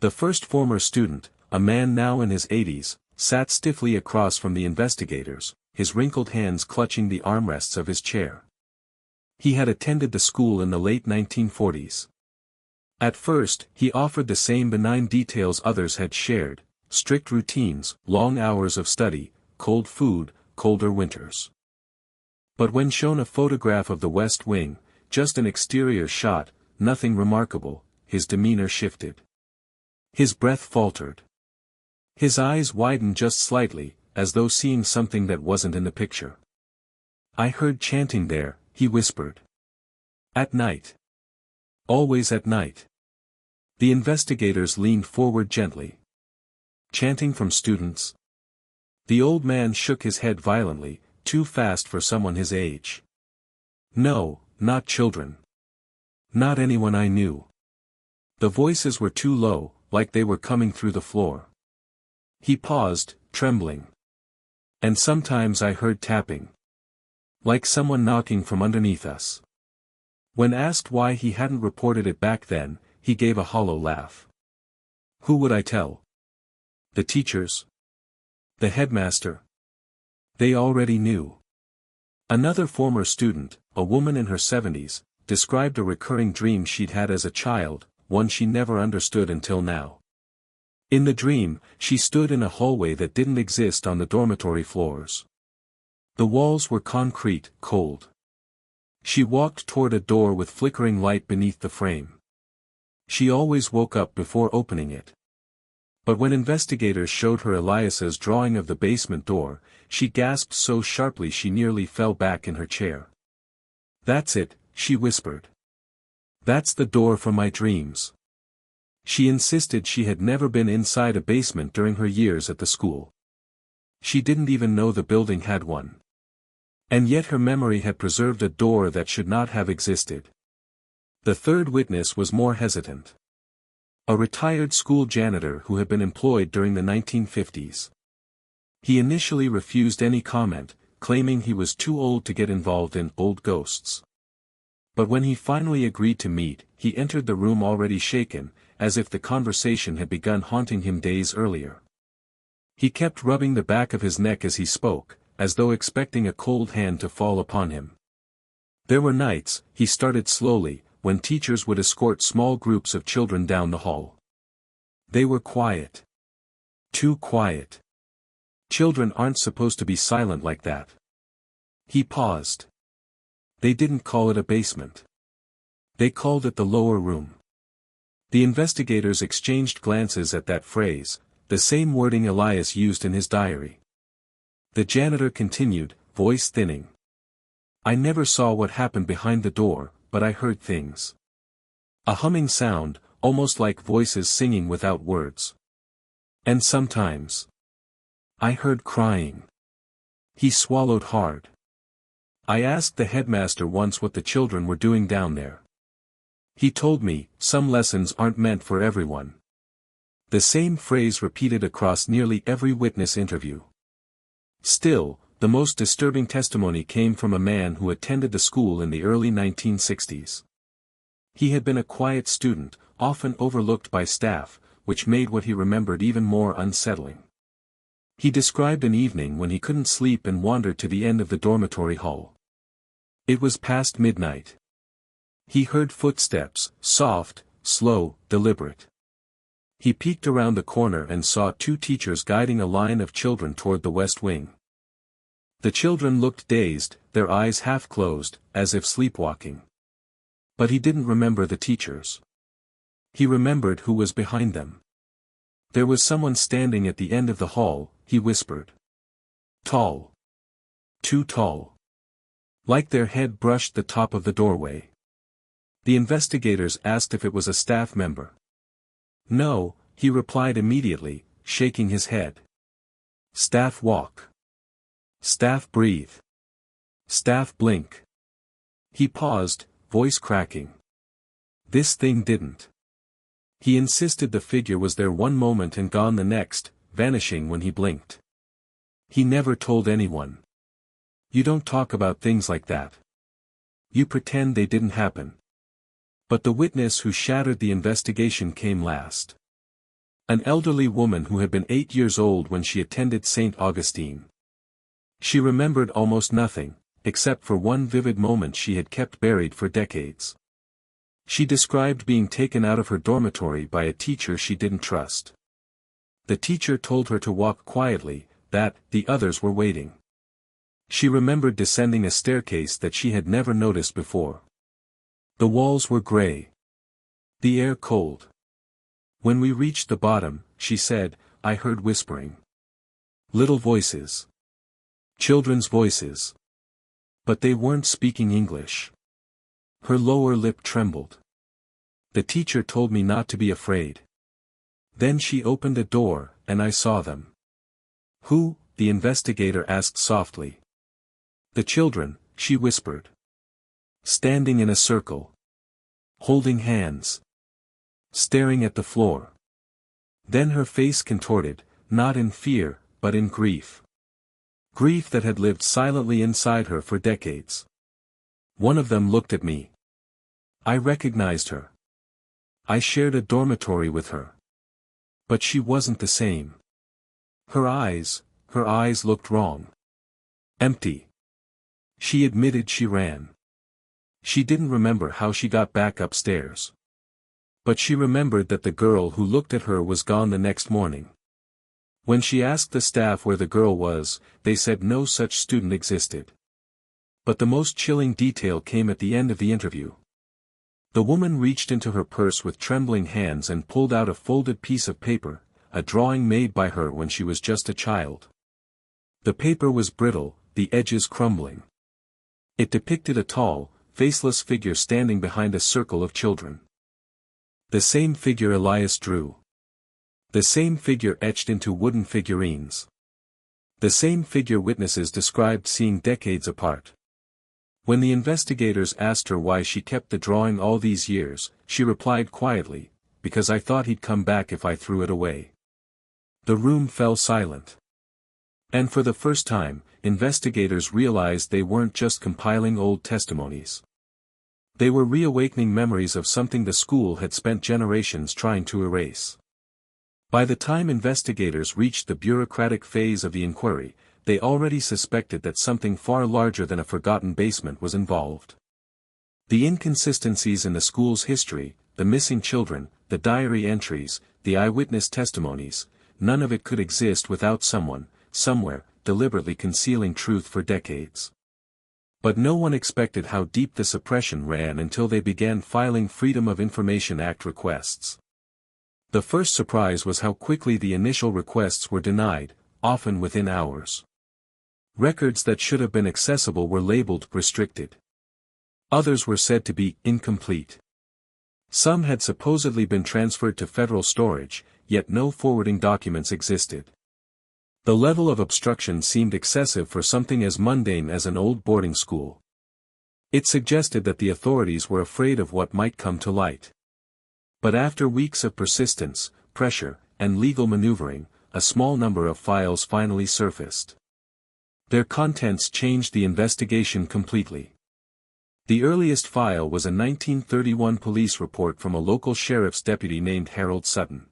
Speaker 1: The first former student, a man now in his 80s, sat stiffly across from the investigators, his wrinkled hands clutching the armrests of his chair. He had attended the school in the late 1940s. At first, he offered the same benign details others had shared: strict routines, long hours of study, cold food, colder winters. But when shown a photograph of the West Wing, just an exterior shot, nothing remarkable, his demeanor shifted. His breath faltered. His eyes widened just slightly, as though seeing something that wasn't in the picture. "I heard chanting there," he whispered. "At night. Always at night." The investigators leaned forward gently. "Chanting from students?" The old man shook his head violently, too fast for someone his age. "No, not children. Not anyone I knew." The voices were too low, like they were coming through the floor. He paused, trembling. "And sometimes I heard tapping. Like someone knocking from underneath us." When asked why he hadn't reported it back then, he gave a hollow laugh. "Who would I tell? The teachers? The headmaster? They already knew." Another former student, a woman in her 70s, described a recurring dream she'd had as a child, one she never understood until now. In the dream, she stood in a hallway that didn't exist on the dormitory floors. The walls were concrete, cold. She walked toward a door with flickering light beneath the frame. She always woke up before opening it. But when investigators showed her Elias's drawing of the basement door, she gasped so sharply she nearly fell back in her chair. "That's it," she whispered. "That's the door for my dreams." She insisted she had never been inside a basement during her years at the school. She didn't even know the building had one. And yet her memory had preserved a door that should not have existed. The third witness was more hesitant. A retired school janitor who had been employed during the 1950s. He initially refused any comment, claiming he was too old to get involved in old ghosts. But when he finally agreed to meet, he entered the room already shaken, as if the conversation had begun haunting him days earlier. He kept rubbing the back of his neck as he spoke, as though expecting a cold hand to fall upon him. There were nights, he started slowly, when teachers would escort small groups of children down the hall. They were quiet. Too quiet. Children aren't supposed to be silent like that. He paused. They didn't call it a basement. They called it the lower room. The investigators exchanged glances at that phrase, the same wording Elias used in his diary. The janitor continued, voice thinning. I never saw what happened behind the door, but I heard things. A humming sound, almost like voices singing without words. And sometimes I heard crying. He swallowed hard. I asked the headmaster once what the children were doing down there. He told me, some lessons aren't meant for everyone. The same phrase repeated across nearly every witness interview. Still, the most disturbing testimony came from a man who attended the school in the early 1960s. He had been a quiet student, often overlooked by staff, which made what he remembered even more unsettling. He described an evening when he couldn't sleep and wandered to the end of the dormitory hall. It was past midnight. He heard footsteps, soft, slow, deliberate. He peeked around the corner and saw two teachers guiding a line of children toward the west wing. The children looked dazed, their eyes half closed, as if sleepwalking. But he didn't remember the teachers. He remembered who was behind them. There was someone standing at the end of the hall, he whispered. Tall. Too tall. Like their head brushed the top of the doorway. The investigators asked if it was a staff member. No, he replied immediately, shaking his head. Staff walk. Staff breathe. Staff blink. He paused, voice cracking. This thing didn't. He insisted the figure was there one moment and gone the next, vanishing when he blinked. He never told anyone. You don't talk about things like that. You pretend they didn't happen. But the witness who shattered the investigation came last. An elderly woman who had been 8 years old when she attended St. Augustine. She remembered almost nothing, except for one vivid moment she had kept buried for decades. She described being taken out of her dormitory by a teacher she didn't trust. The teacher told her to walk quietly, that the others were waiting. She remembered descending a staircase that she had never noticed before. The walls were gray. The air cold. When we reached the bottom, she said, I heard whispering. Little voices. Children's voices. But they weren't speaking English. Her lower lip trembled. The teacher told me not to be afraid. Then she opened a door, and I saw them. Who? The investigator asked softly. The children, she whispered. Standing in a circle. Holding hands. Staring at the floor. Then her face contorted, not in fear, but in grief. Grief that had lived silently inside her for decades. One of them looked at me. I recognized her. I shared a dormitory with her. But she wasn't the same. Her eyes looked wrong. Empty. She admitted she ran. She didn't remember how she got back upstairs. But she remembered that the girl who looked at her was gone the next morning. When she asked the staff where the girl was, they said no such student existed. But the most chilling detail came at the end of the interview. The woman reached into her purse with trembling hands and pulled out a folded piece of paper, a drawing made by her when she was just a child. The paper was brittle, the edges crumbling. It depicted a tall, faceless figure standing behind a circle of children. The same figure Elias drew. The same figure etched into wooden figurines. The same figure witnesses described seeing decades apart. When the investigators asked her why she kept the drawing all these years, she replied quietly, because I thought he'd come back if I threw it away. The room fell silent. And for the first time, investigators realized they weren't just compiling old testimonies. They were reawakening memories of something the school had spent generations trying to erase. By the time investigators reached the bureaucratic phase of the inquiry, they already suspected that something far larger than a forgotten basement was involved. The inconsistencies in the school's history, the missing children, the diary entries, the eyewitness testimonies, none of it could exist without someone, somewhere, deliberately concealing truth for decades. But no one expected how deep the suppression ran until they began filing Freedom of Information Act requests. The first surprise was how quickly the initial requests were denied, often within hours. Records that should have been accessible were labeled restricted. Others were said to be incomplete. Some had supposedly been transferred to federal storage, yet no forwarding documents existed. The level of obstruction seemed excessive for something as mundane as an old boarding school. It suggested that the authorities were afraid of what might come to light. But after weeks of persistence, pressure, and legal maneuvering, a small number of files finally surfaced. Their contents changed the investigation completely. The earliest file was a 1931 police report from a local sheriff's deputy named Harold Sutton.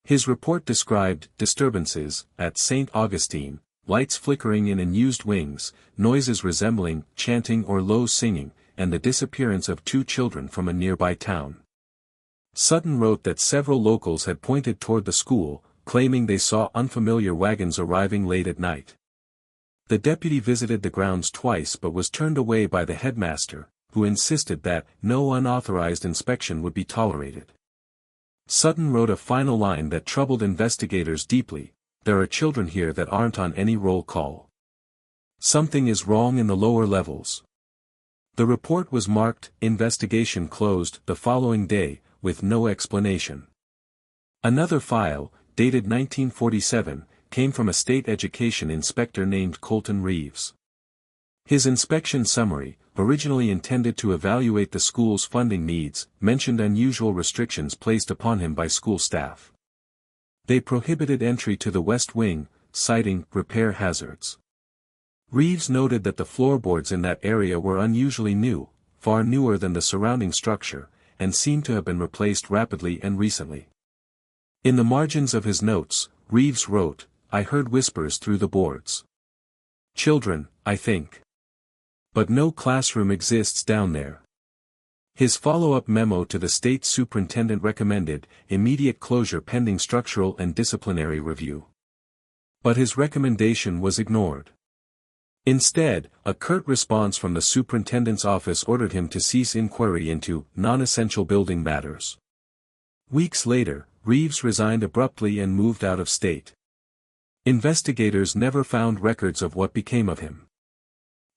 Speaker 1: His report described disturbances at St. Augustine, lights flickering in unused wings, noises resembling chanting or low singing, and the disappearance of 2 children from a nearby town. Sutton wrote that several locals had pointed toward the school, claiming they saw unfamiliar wagons arriving late at night. The deputy visited the grounds twice but was turned away by the headmaster, who insisted that no unauthorized inspection would be tolerated. Sutton wrote a final line that troubled investigators deeply: "There are children here that aren't on any roll call. Something is wrong in the lower levels." The report was marked "Investigation closed" the following day, with no explanation. Another file, dated 1947, came from a state education inspector named Colton Reeves. His inspection summary, originally intended to evaluate the school's funding needs, mentioned unusual restrictions placed upon him by school staff. They prohibited entry to the West Wing, citing repair hazards. Reeves noted that the floorboards in that area were unusually new, far newer than the surrounding structure, and seemed to have been replaced rapidly and recently. In the margins of his notes, Reeves wrote, "I heard whispers through the boards. Children, I think. But no classroom exists down there." His follow-up memo to the state superintendent recommended immediate closure pending structural and disciplinary review. But his recommendation was ignored. Instead, a curt response from the superintendent's office ordered him to cease inquiry into non-essential building matters. Weeks later, Reeves resigned abruptly and moved out of state. Investigators never found records of what became of him.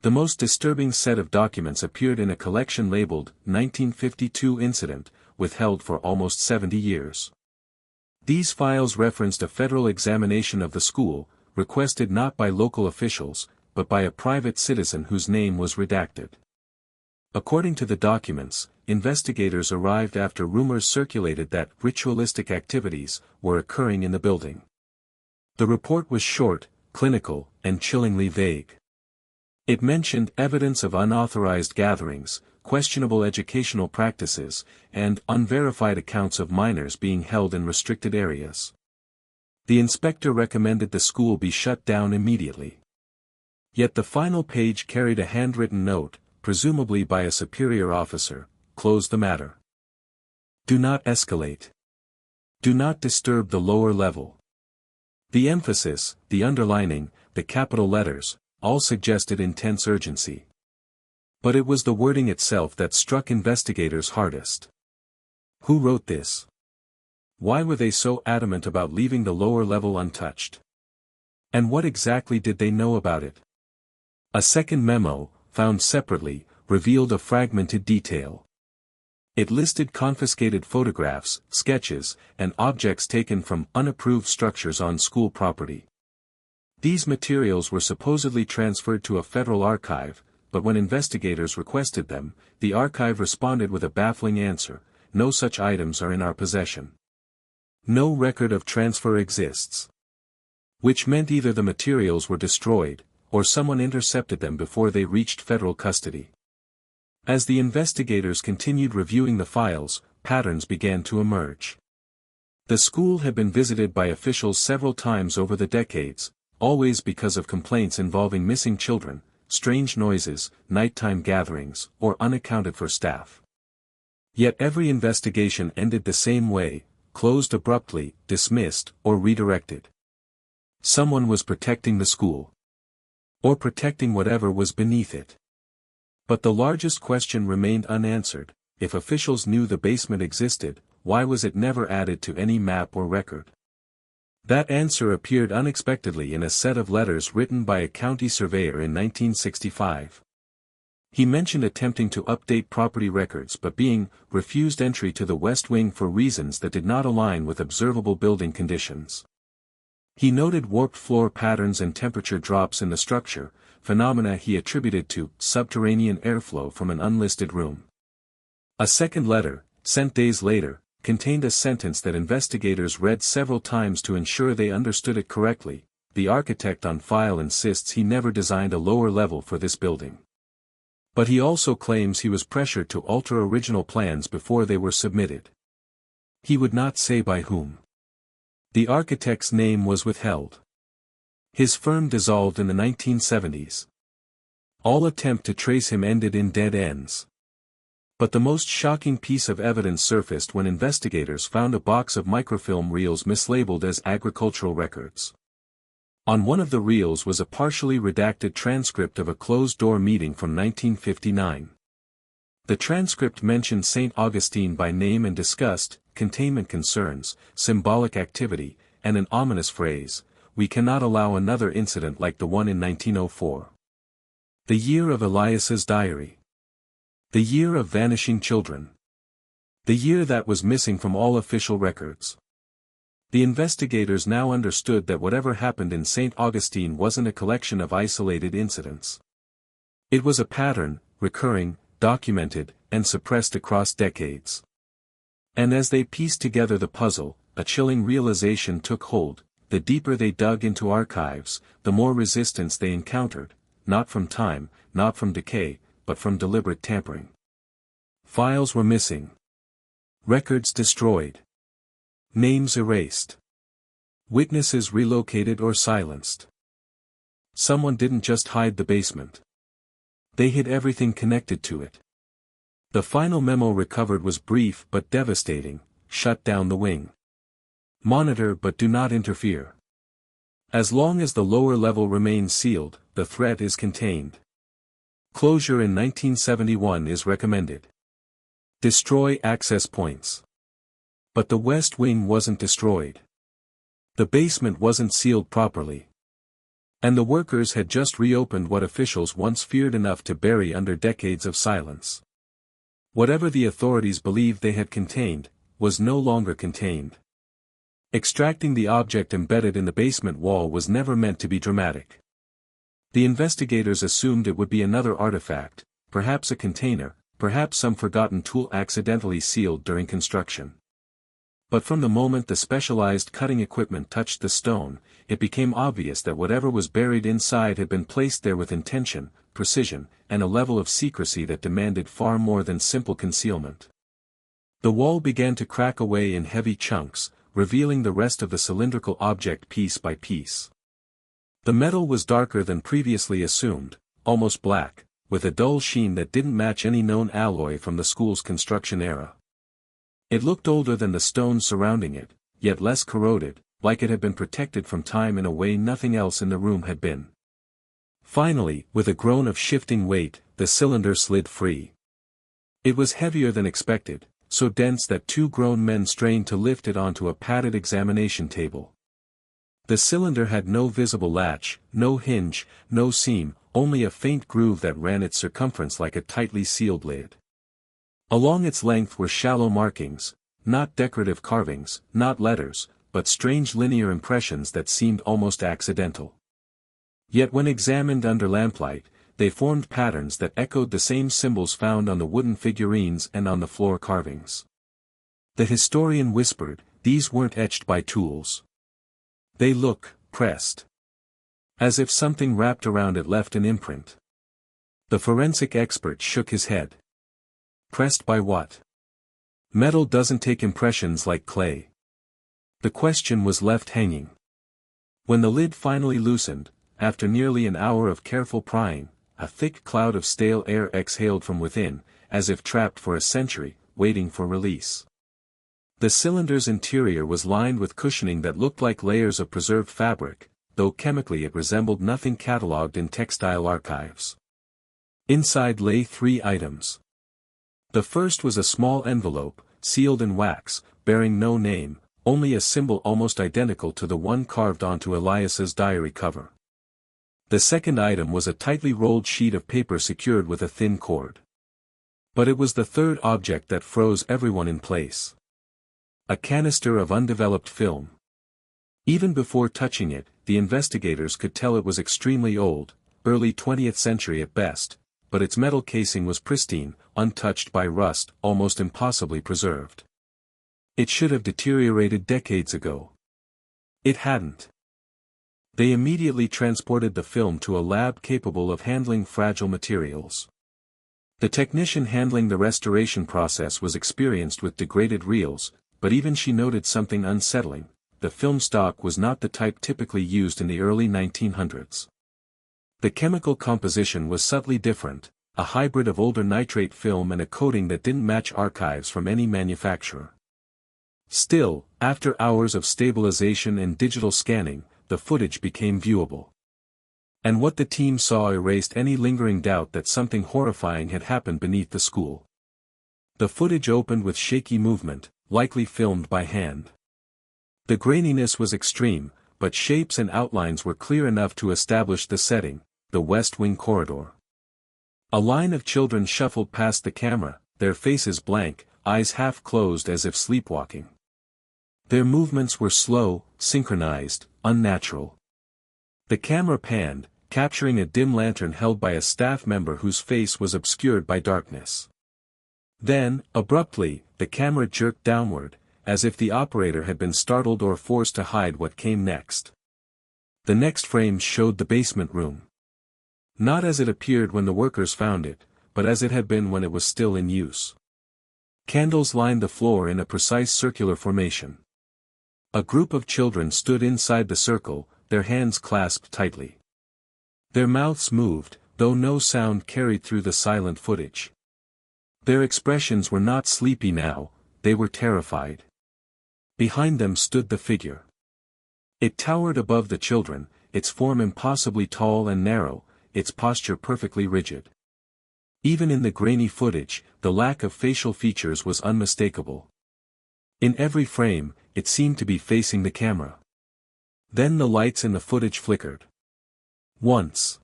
Speaker 1: The most disturbing set of documents appeared in a collection labeled 1952 Incident, withheld for almost 70 years. These files referenced a federal examination of the school, requested not by local officials, but by a private citizen whose name was redacted. According to the documents, investigators arrived after rumors circulated that ritualistic activities were occurring in the building. The report was short, clinical, and chillingly vague. It mentioned evidence of unauthorized gatherings, questionable educational practices, and unverified accounts of minors being held in restricted areas. The inspector recommended the school be shut down immediately. Yet the final page carried a handwritten note, presumably by a superior officer: "Close the matter. Do not escalate. Do not disturb the lower level." The emphasis, the underlining, the capital letters, all suggested intense urgency. But it was the wording itself that struck investigators hardest. Who wrote this? Why were they so adamant about leaving the lower level untouched? And what exactly did they know about it? A second memo, found separately, revealed a fragmented detail. It listed confiscated photographs, sketches, and objects taken from unapproved structures on school property. These materials were supposedly transferred to a federal archive, but when investigators requested them, the archive responded with a baffling answer: "No such items are in our possession. No record of transfer exists." Which meant either the materials were destroyed, or someone intercepted them before they reached federal custody. As the investigators continued reviewing the files, patterns began to emerge. The school had been visited by officials several times over the decades, always because of complaints involving missing children, strange noises, nighttime gatherings, or unaccounted for staff. Yet every investigation ended the same way: closed abruptly, dismissed, or redirected. Someone was protecting the school. Or protecting whatever was beneath it. But the largest question remained unanswered: if officials knew the basement existed, why was it never added to any map or record? That answer appeared unexpectedly in a set of letters written by a county surveyor in 1965. He mentioned attempting to update property records but being refused entry to the West Wing for reasons that did not align with observable building conditions. He noted warped floor patterns and temperature drops in the structure, phenomena he attributed to subterranean airflow from an unlisted room. A second letter, sent days later, contained a sentence that investigators read several times to ensure they understood it correctly. The architect on file insists he never designed a lower level for this building. But he also claims he was pressured to alter original plans before they were submitted. He would not say by whom. The architect's name was withheld. His firm dissolved in the 1970s. All attempt to trace him ended in dead ends. But the most shocking piece of evidence surfaced when investigators found a box of microfilm reels mislabeled as agricultural records. On one of the reels was a partially redacted transcript of a closed-door meeting from 1959. The transcript mentioned St. Augustine by name and discussed containment concerns, symbolic activity, and an ominous phrase, "We cannot allow another incident like the one in 1904. The year of Elias's diary. The year of vanishing children. The year that was missing from all official records." The investigators now understood that whatever happened in St. Augustine wasn't a collection of isolated incidents. It was a pattern, recurring, documented, and suppressed across decades. And as they pieced together the puzzle, a chilling realization took hold: the deeper they dug into archives, the more resistance they encountered, not from time, not from decay, but from deliberate tampering. Files were missing. Records destroyed. Names erased. Witnesses relocated or silenced. Someone didn't just hide the basement. They hid everything connected to it. The final memo recovered was brief but devastating: shut down the wing. Monitor but do not interfere. As long as the lower level remains sealed, the threat is contained. Closure in 1971 is recommended. Destroy access points. But the West Wing wasn't destroyed. The basement wasn't sealed properly. And the workers had just reopened what officials once feared enough to bury under decades of silence. Whatever the authorities believed they had contained, was no longer contained. Extracting the object embedded in the basement wall was never meant to be dramatic. The investigators assumed it would be another artifact, perhaps a container, perhaps some forgotten tool accidentally sealed during construction. But from the moment the specialized cutting equipment touched the stone, it became obvious that whatever was buried inside had been placed there with intention, precision, and a level of secrecy that demanded far more than simple concealment. The wall began to crack away in heavy chunks, revealing the rest of the cylindrical object piece by piece. The metal was darker than previously assumed, almost black, with a dull sheen that didn't match any known alloy from the school's construction era. It looked older than the stones surrounding it, yet less corroded, like it had been protected from time in a way nothing else in the room had been. Finally, with a groan of shifting weight, the cylinder slid free. It was heavier than expected, so dense that two grown men strained to lift it onto a padded examination table. The cylinder had no visible latch, no hinge, no seam, only a faint groove that ran its circumference like a tightly sealed lid. Along its length were shallow markings, not decorative carvings, not letters, but strange linear impressions that seemed almost accidental. Yet when examined under lamplight, they formed patterns that echoed the same symbols found on the wooden figurines and on the floor carvings. The historian whispered, "These weren't etched by tools. They look pressed. As if something wrapped around it left an imprint." The forensic expert shook his head. Pressed by what? Metal doesn't take impressions like clay. The question was left hanging. When the lid finally loosened, after nearly an hour of careful prying, a thick cloud of stale air exhaled from within, as if trapped for a century, waiting for release. The cylinder's interior was lined with cushioning that looked like layers of preserved fabric, though chemically it resembled nothing catalogued in textile archives. Inside lay 3 items. The first was a small envelope, sealed in wax, bearing no name, only a symbol almost identical to the one carved onto Elias's diary cover. The second item was a tightly rolled sheet of paper secured with a thin cord. But it was the third object that froze everyone in place. A canister of undeveloped film. Even before touching it, the investigators could tell it was extremely old, early 20th century at best, but its metal casing was pristine, untouched by rust, almost impossibly preserved. It should have deteriorated decades ago. It hadn't. They immediately transported the film to a lab capable of handling fragile materials. The technician handling the restoration process was experienced with degraded reels, but even she noted something unsettling: the film stock was not the type typically used in the early 1900s. The chemical composition was subtly different, a hybrid of older nitrate film and a coating that didn't match archives from any manufacturer. Still, after hours of stabilization and digital scanning, the footage became viewable. And what the team saw erased any lingering doubt that something horrifying had happened beneath the school. The footage opened with shaky movement, likely filmed by hand. The graininess was extreme, but shapes and outlines were clear enough to establish the setting: the West Wing corridor. A line of children shuffled past the camera, their faces blank, eyes half closed as if sleepwalking. Their movements were slow, synchronized, unnatural. The camera panned, capturing a dim lantern held by a staff member whose face was obscured by darkness. Then, abruptly, the camera jerked downward, as if the operator had been startled or forced to hide what came next. The next frame showed the basement room. Not as it appeared when the workers found it, but as it had been when it was still in use. Candles lined the floor in a precise circular formation. A group of children stood inside the circle, their hands clasped tightly. Their mouths moved, though no sound carried through the silent footage. Their expressions were not sleepy now, they were terrified. Behind them stood the figure. It towered above the children, its form impossibly tall and narrow, its posture perfectly rigid. Even in the grainy footage, the lack of facial features was unmistakable. In every frame, it seemed to be facing the camera. Then the lights in the footage flickered. Once.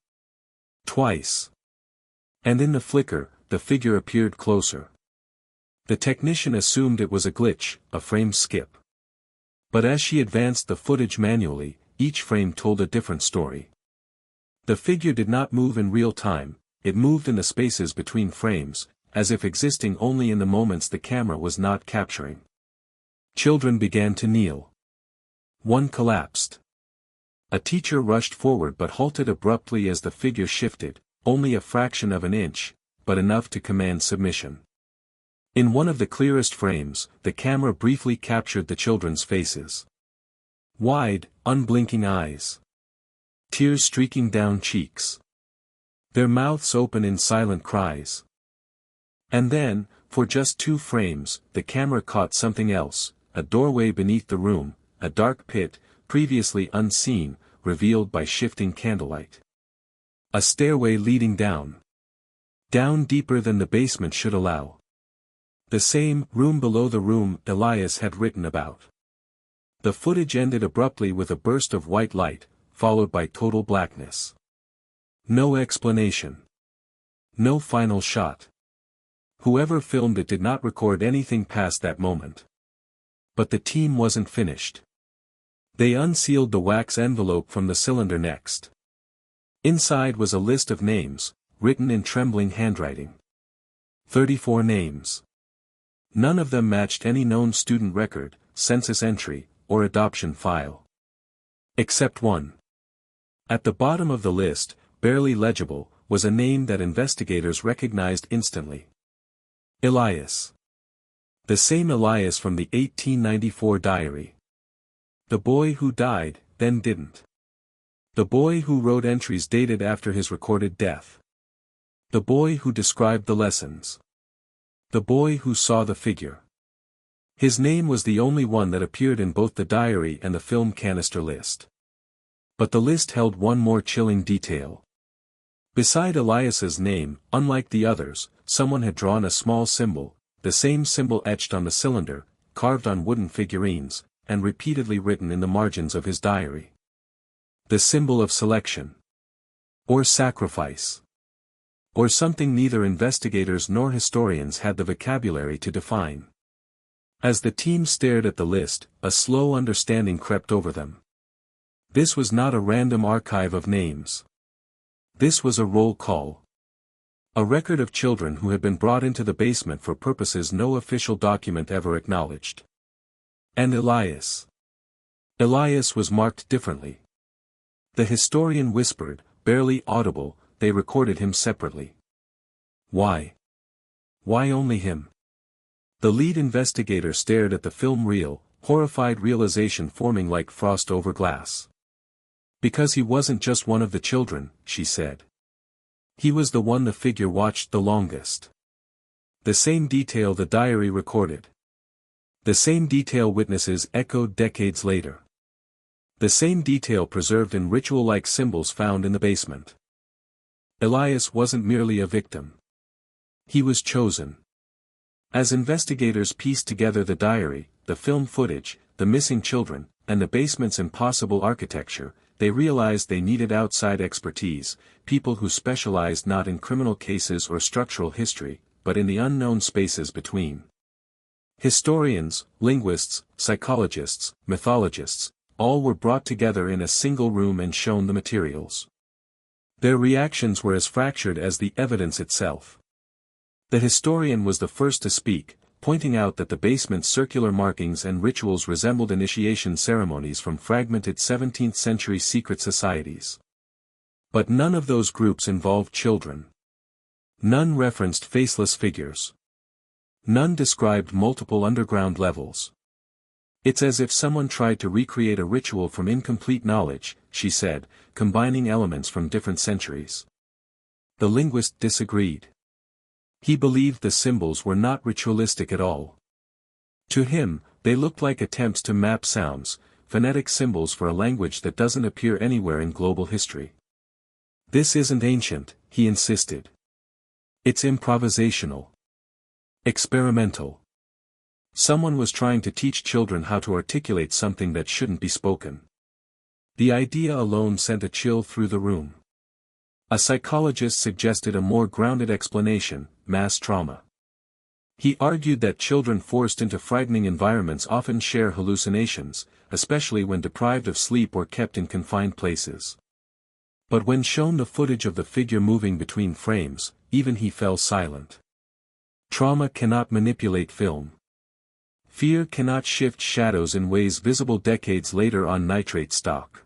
Speaker 1: Twice. And in the flicker, the figure appeared closer. The technician assumed it was a glitch, a frame skip. But as she advanced the footage manually, each frame told a different story. The figure did not move in real time, it moved in the spaces between frames, as if existing only in the moments the camera was not capturing. Children began to kneel. One collapsed. A teacher rushed forward but halted abruptly as the figure shifted, only a fraction of an inch, but enough to command submission. In one of the clearest frames, the camera briefly captured the children's faces. Wide, unblinking eyes. Tears streaking down cheeks. Their mouths open in silent cries. And then, for just 2 frames, the camera caught something else: a doorway beneath the room, a dark pit, previously unseen, revealed by shifting candlelight. A stairway leading down. Down deeper than the basement should allow. The same room below the room Elias had written about. The footage ended abruptly with a burst of white light, followed by total blackness. No explanation. No final shot. Whoever filmed it did not record anything past that moment. But the team wasn't finished. They unsealed the wax envelope from the cylinder next. Inside was a list of names, written in trembling handwriting. 34 names. None of them matched any known student record, census entry, or adoption file. Except one. At the bottom of the list, barely legible, was a name that investigators recognized instantly. Elias. The same Elias from the 1894 diary. The boy who died, then didn't. The boy who wrote entries dated after his recorded death. The boy who described the lessons. The boy who saw the figure. His name was the only one that appeared in both the diary and the film canister list. But the list held one more chilling detail. Beside Elias's name, unlike the others, someone had drawn a small symbol, the same symbol etched on the cylinder, carved on wooden figurines, and repeatedly written in the margins of his diary. The symbol of selection. Or sacrifice. Or something neither investigators nor historians had the vocabulary to define. As the team stared at the list, a slow understanding crept over them. This was not a random archive of names. This was a roll call. A record of children who had been brought into the basement for purposes no official document ever acknowledged. And Elias. Elias was marked differently. The historian whispered, barely audible, they recorded him separately. Why? Why only him? The lead investigator stared at the film reel, horrified realization forming like frost over glass. Because he wasn't just one of the children, she said. He was the one the figure watched the longest. The same detail the diary recorded. The same detail witnesses echoed decades later. The same detail preserved in ritual-like symbols found in the basement. Elias wasn't merely a victim. He was chosen. As investigators pieced together the diary, the film footage, the missing children, and the basement's impossible architecture, they realized they needed outside expertise, people who specialized not in criminal cases or structural history, but in the unknown spaces between. Historians, linguists, psychologists, mythologists, all were brought together in a single room and shown the materials. Their reactions were as fractured as the evidence itself. The historian was the first to speak, pointing out that the basement's circular markings and rituals resembled initiation ceremonies from fragmented 17th-century secret societies. But none of those groups involved children. None referenced faceless figures. None described multiple underground levels. It's as if someone tried to recreate a ritual from incomplete knowledge, she said, combining elements from different centuries. The linguist disagreed. He believed the symbols were not ritualistic at all. To him, they looked like attempts to map sounds, phonetic symbols for a language that doesn't appear anywhere in global history. This isn't ancient, he insisted. It's improvisational. Experimental. Someone was trying to teach children how to articulate something that shouldn't be spoken. The idea alone sent a chill through the room. A psychologist suggested a more grounded explanation: mass trauma. He argued that children forced into frightening environments often share hallucinations, especially when deprived of sleep or kept in confined places. But when shown the footage of the figure moving between frames, even he fell silent. Trauma cannot manipulate film. Fear cannot shift shadows in ways visible decades later on nitrate stock.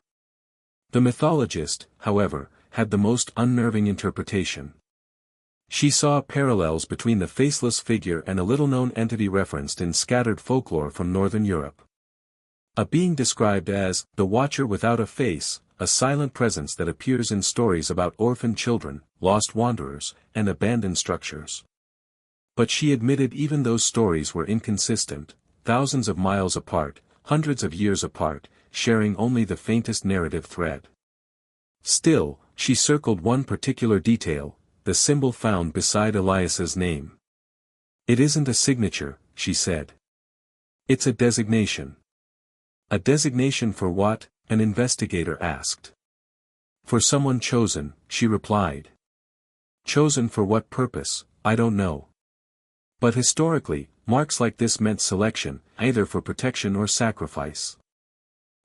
Speaker 1: The mythologist, however, had the most unnerving interpretation. She saw parallels between the faceless figure and a little-known entity referenced in scattered folklore from Northern Europe. A being described as the Watcher without a face, a silent presence that appears in stories about orphaned children, lost wanderers, and abandoned structures. But she admitted even those stories were inconsistent, thousands of miles apart, hundreds of years apart, sharing only the faintest narrative thread. Still, she circled one particular detail: the symbol found beside Elias's name. It isn't a signature, she said. It's a designation. A designation for what? An investigator asked. For someone chosen, she replied. Chosen for what purpose, I don't know. But historically, marks like this meant selection, either for protection or sacrifice.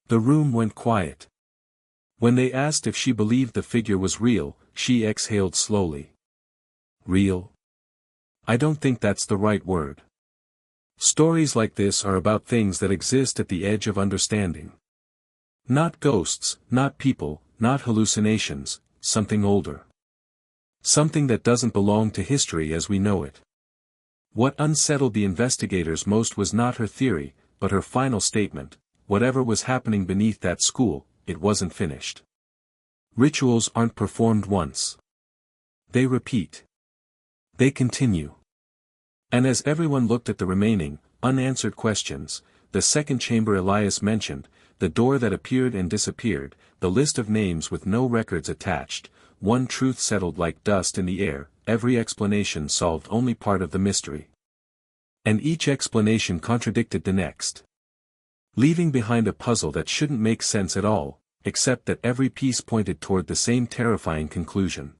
Speaker 1: The room went quiet. When they asked if she believed the figure was real, she exhaled slowly. Real? I don't think that's the right word. Stories like this are about things that exist at the edge of understanding. Not ghosts, not people, not hallucinations, something older. Something that doesn't belong to history as we know it. What unsettled the investigators most was not her theory, but her final statement: whatever was happening beneath that school, it wasn't finished. Rituals aren't performed once. They repeat. They continue. And as everyone looked at the remaining, unanswered questions, the second chamber Elias mentioned, the door that appeared and disappeared, the list of names with no records attached, one truth settled like dust in the air: every explanation solved only part of the mystery. And each explanation contradicted the next. leaving behind a puzzle that shouldn't make sense at all, except that every piece pointed toward the same terrifying conclusion.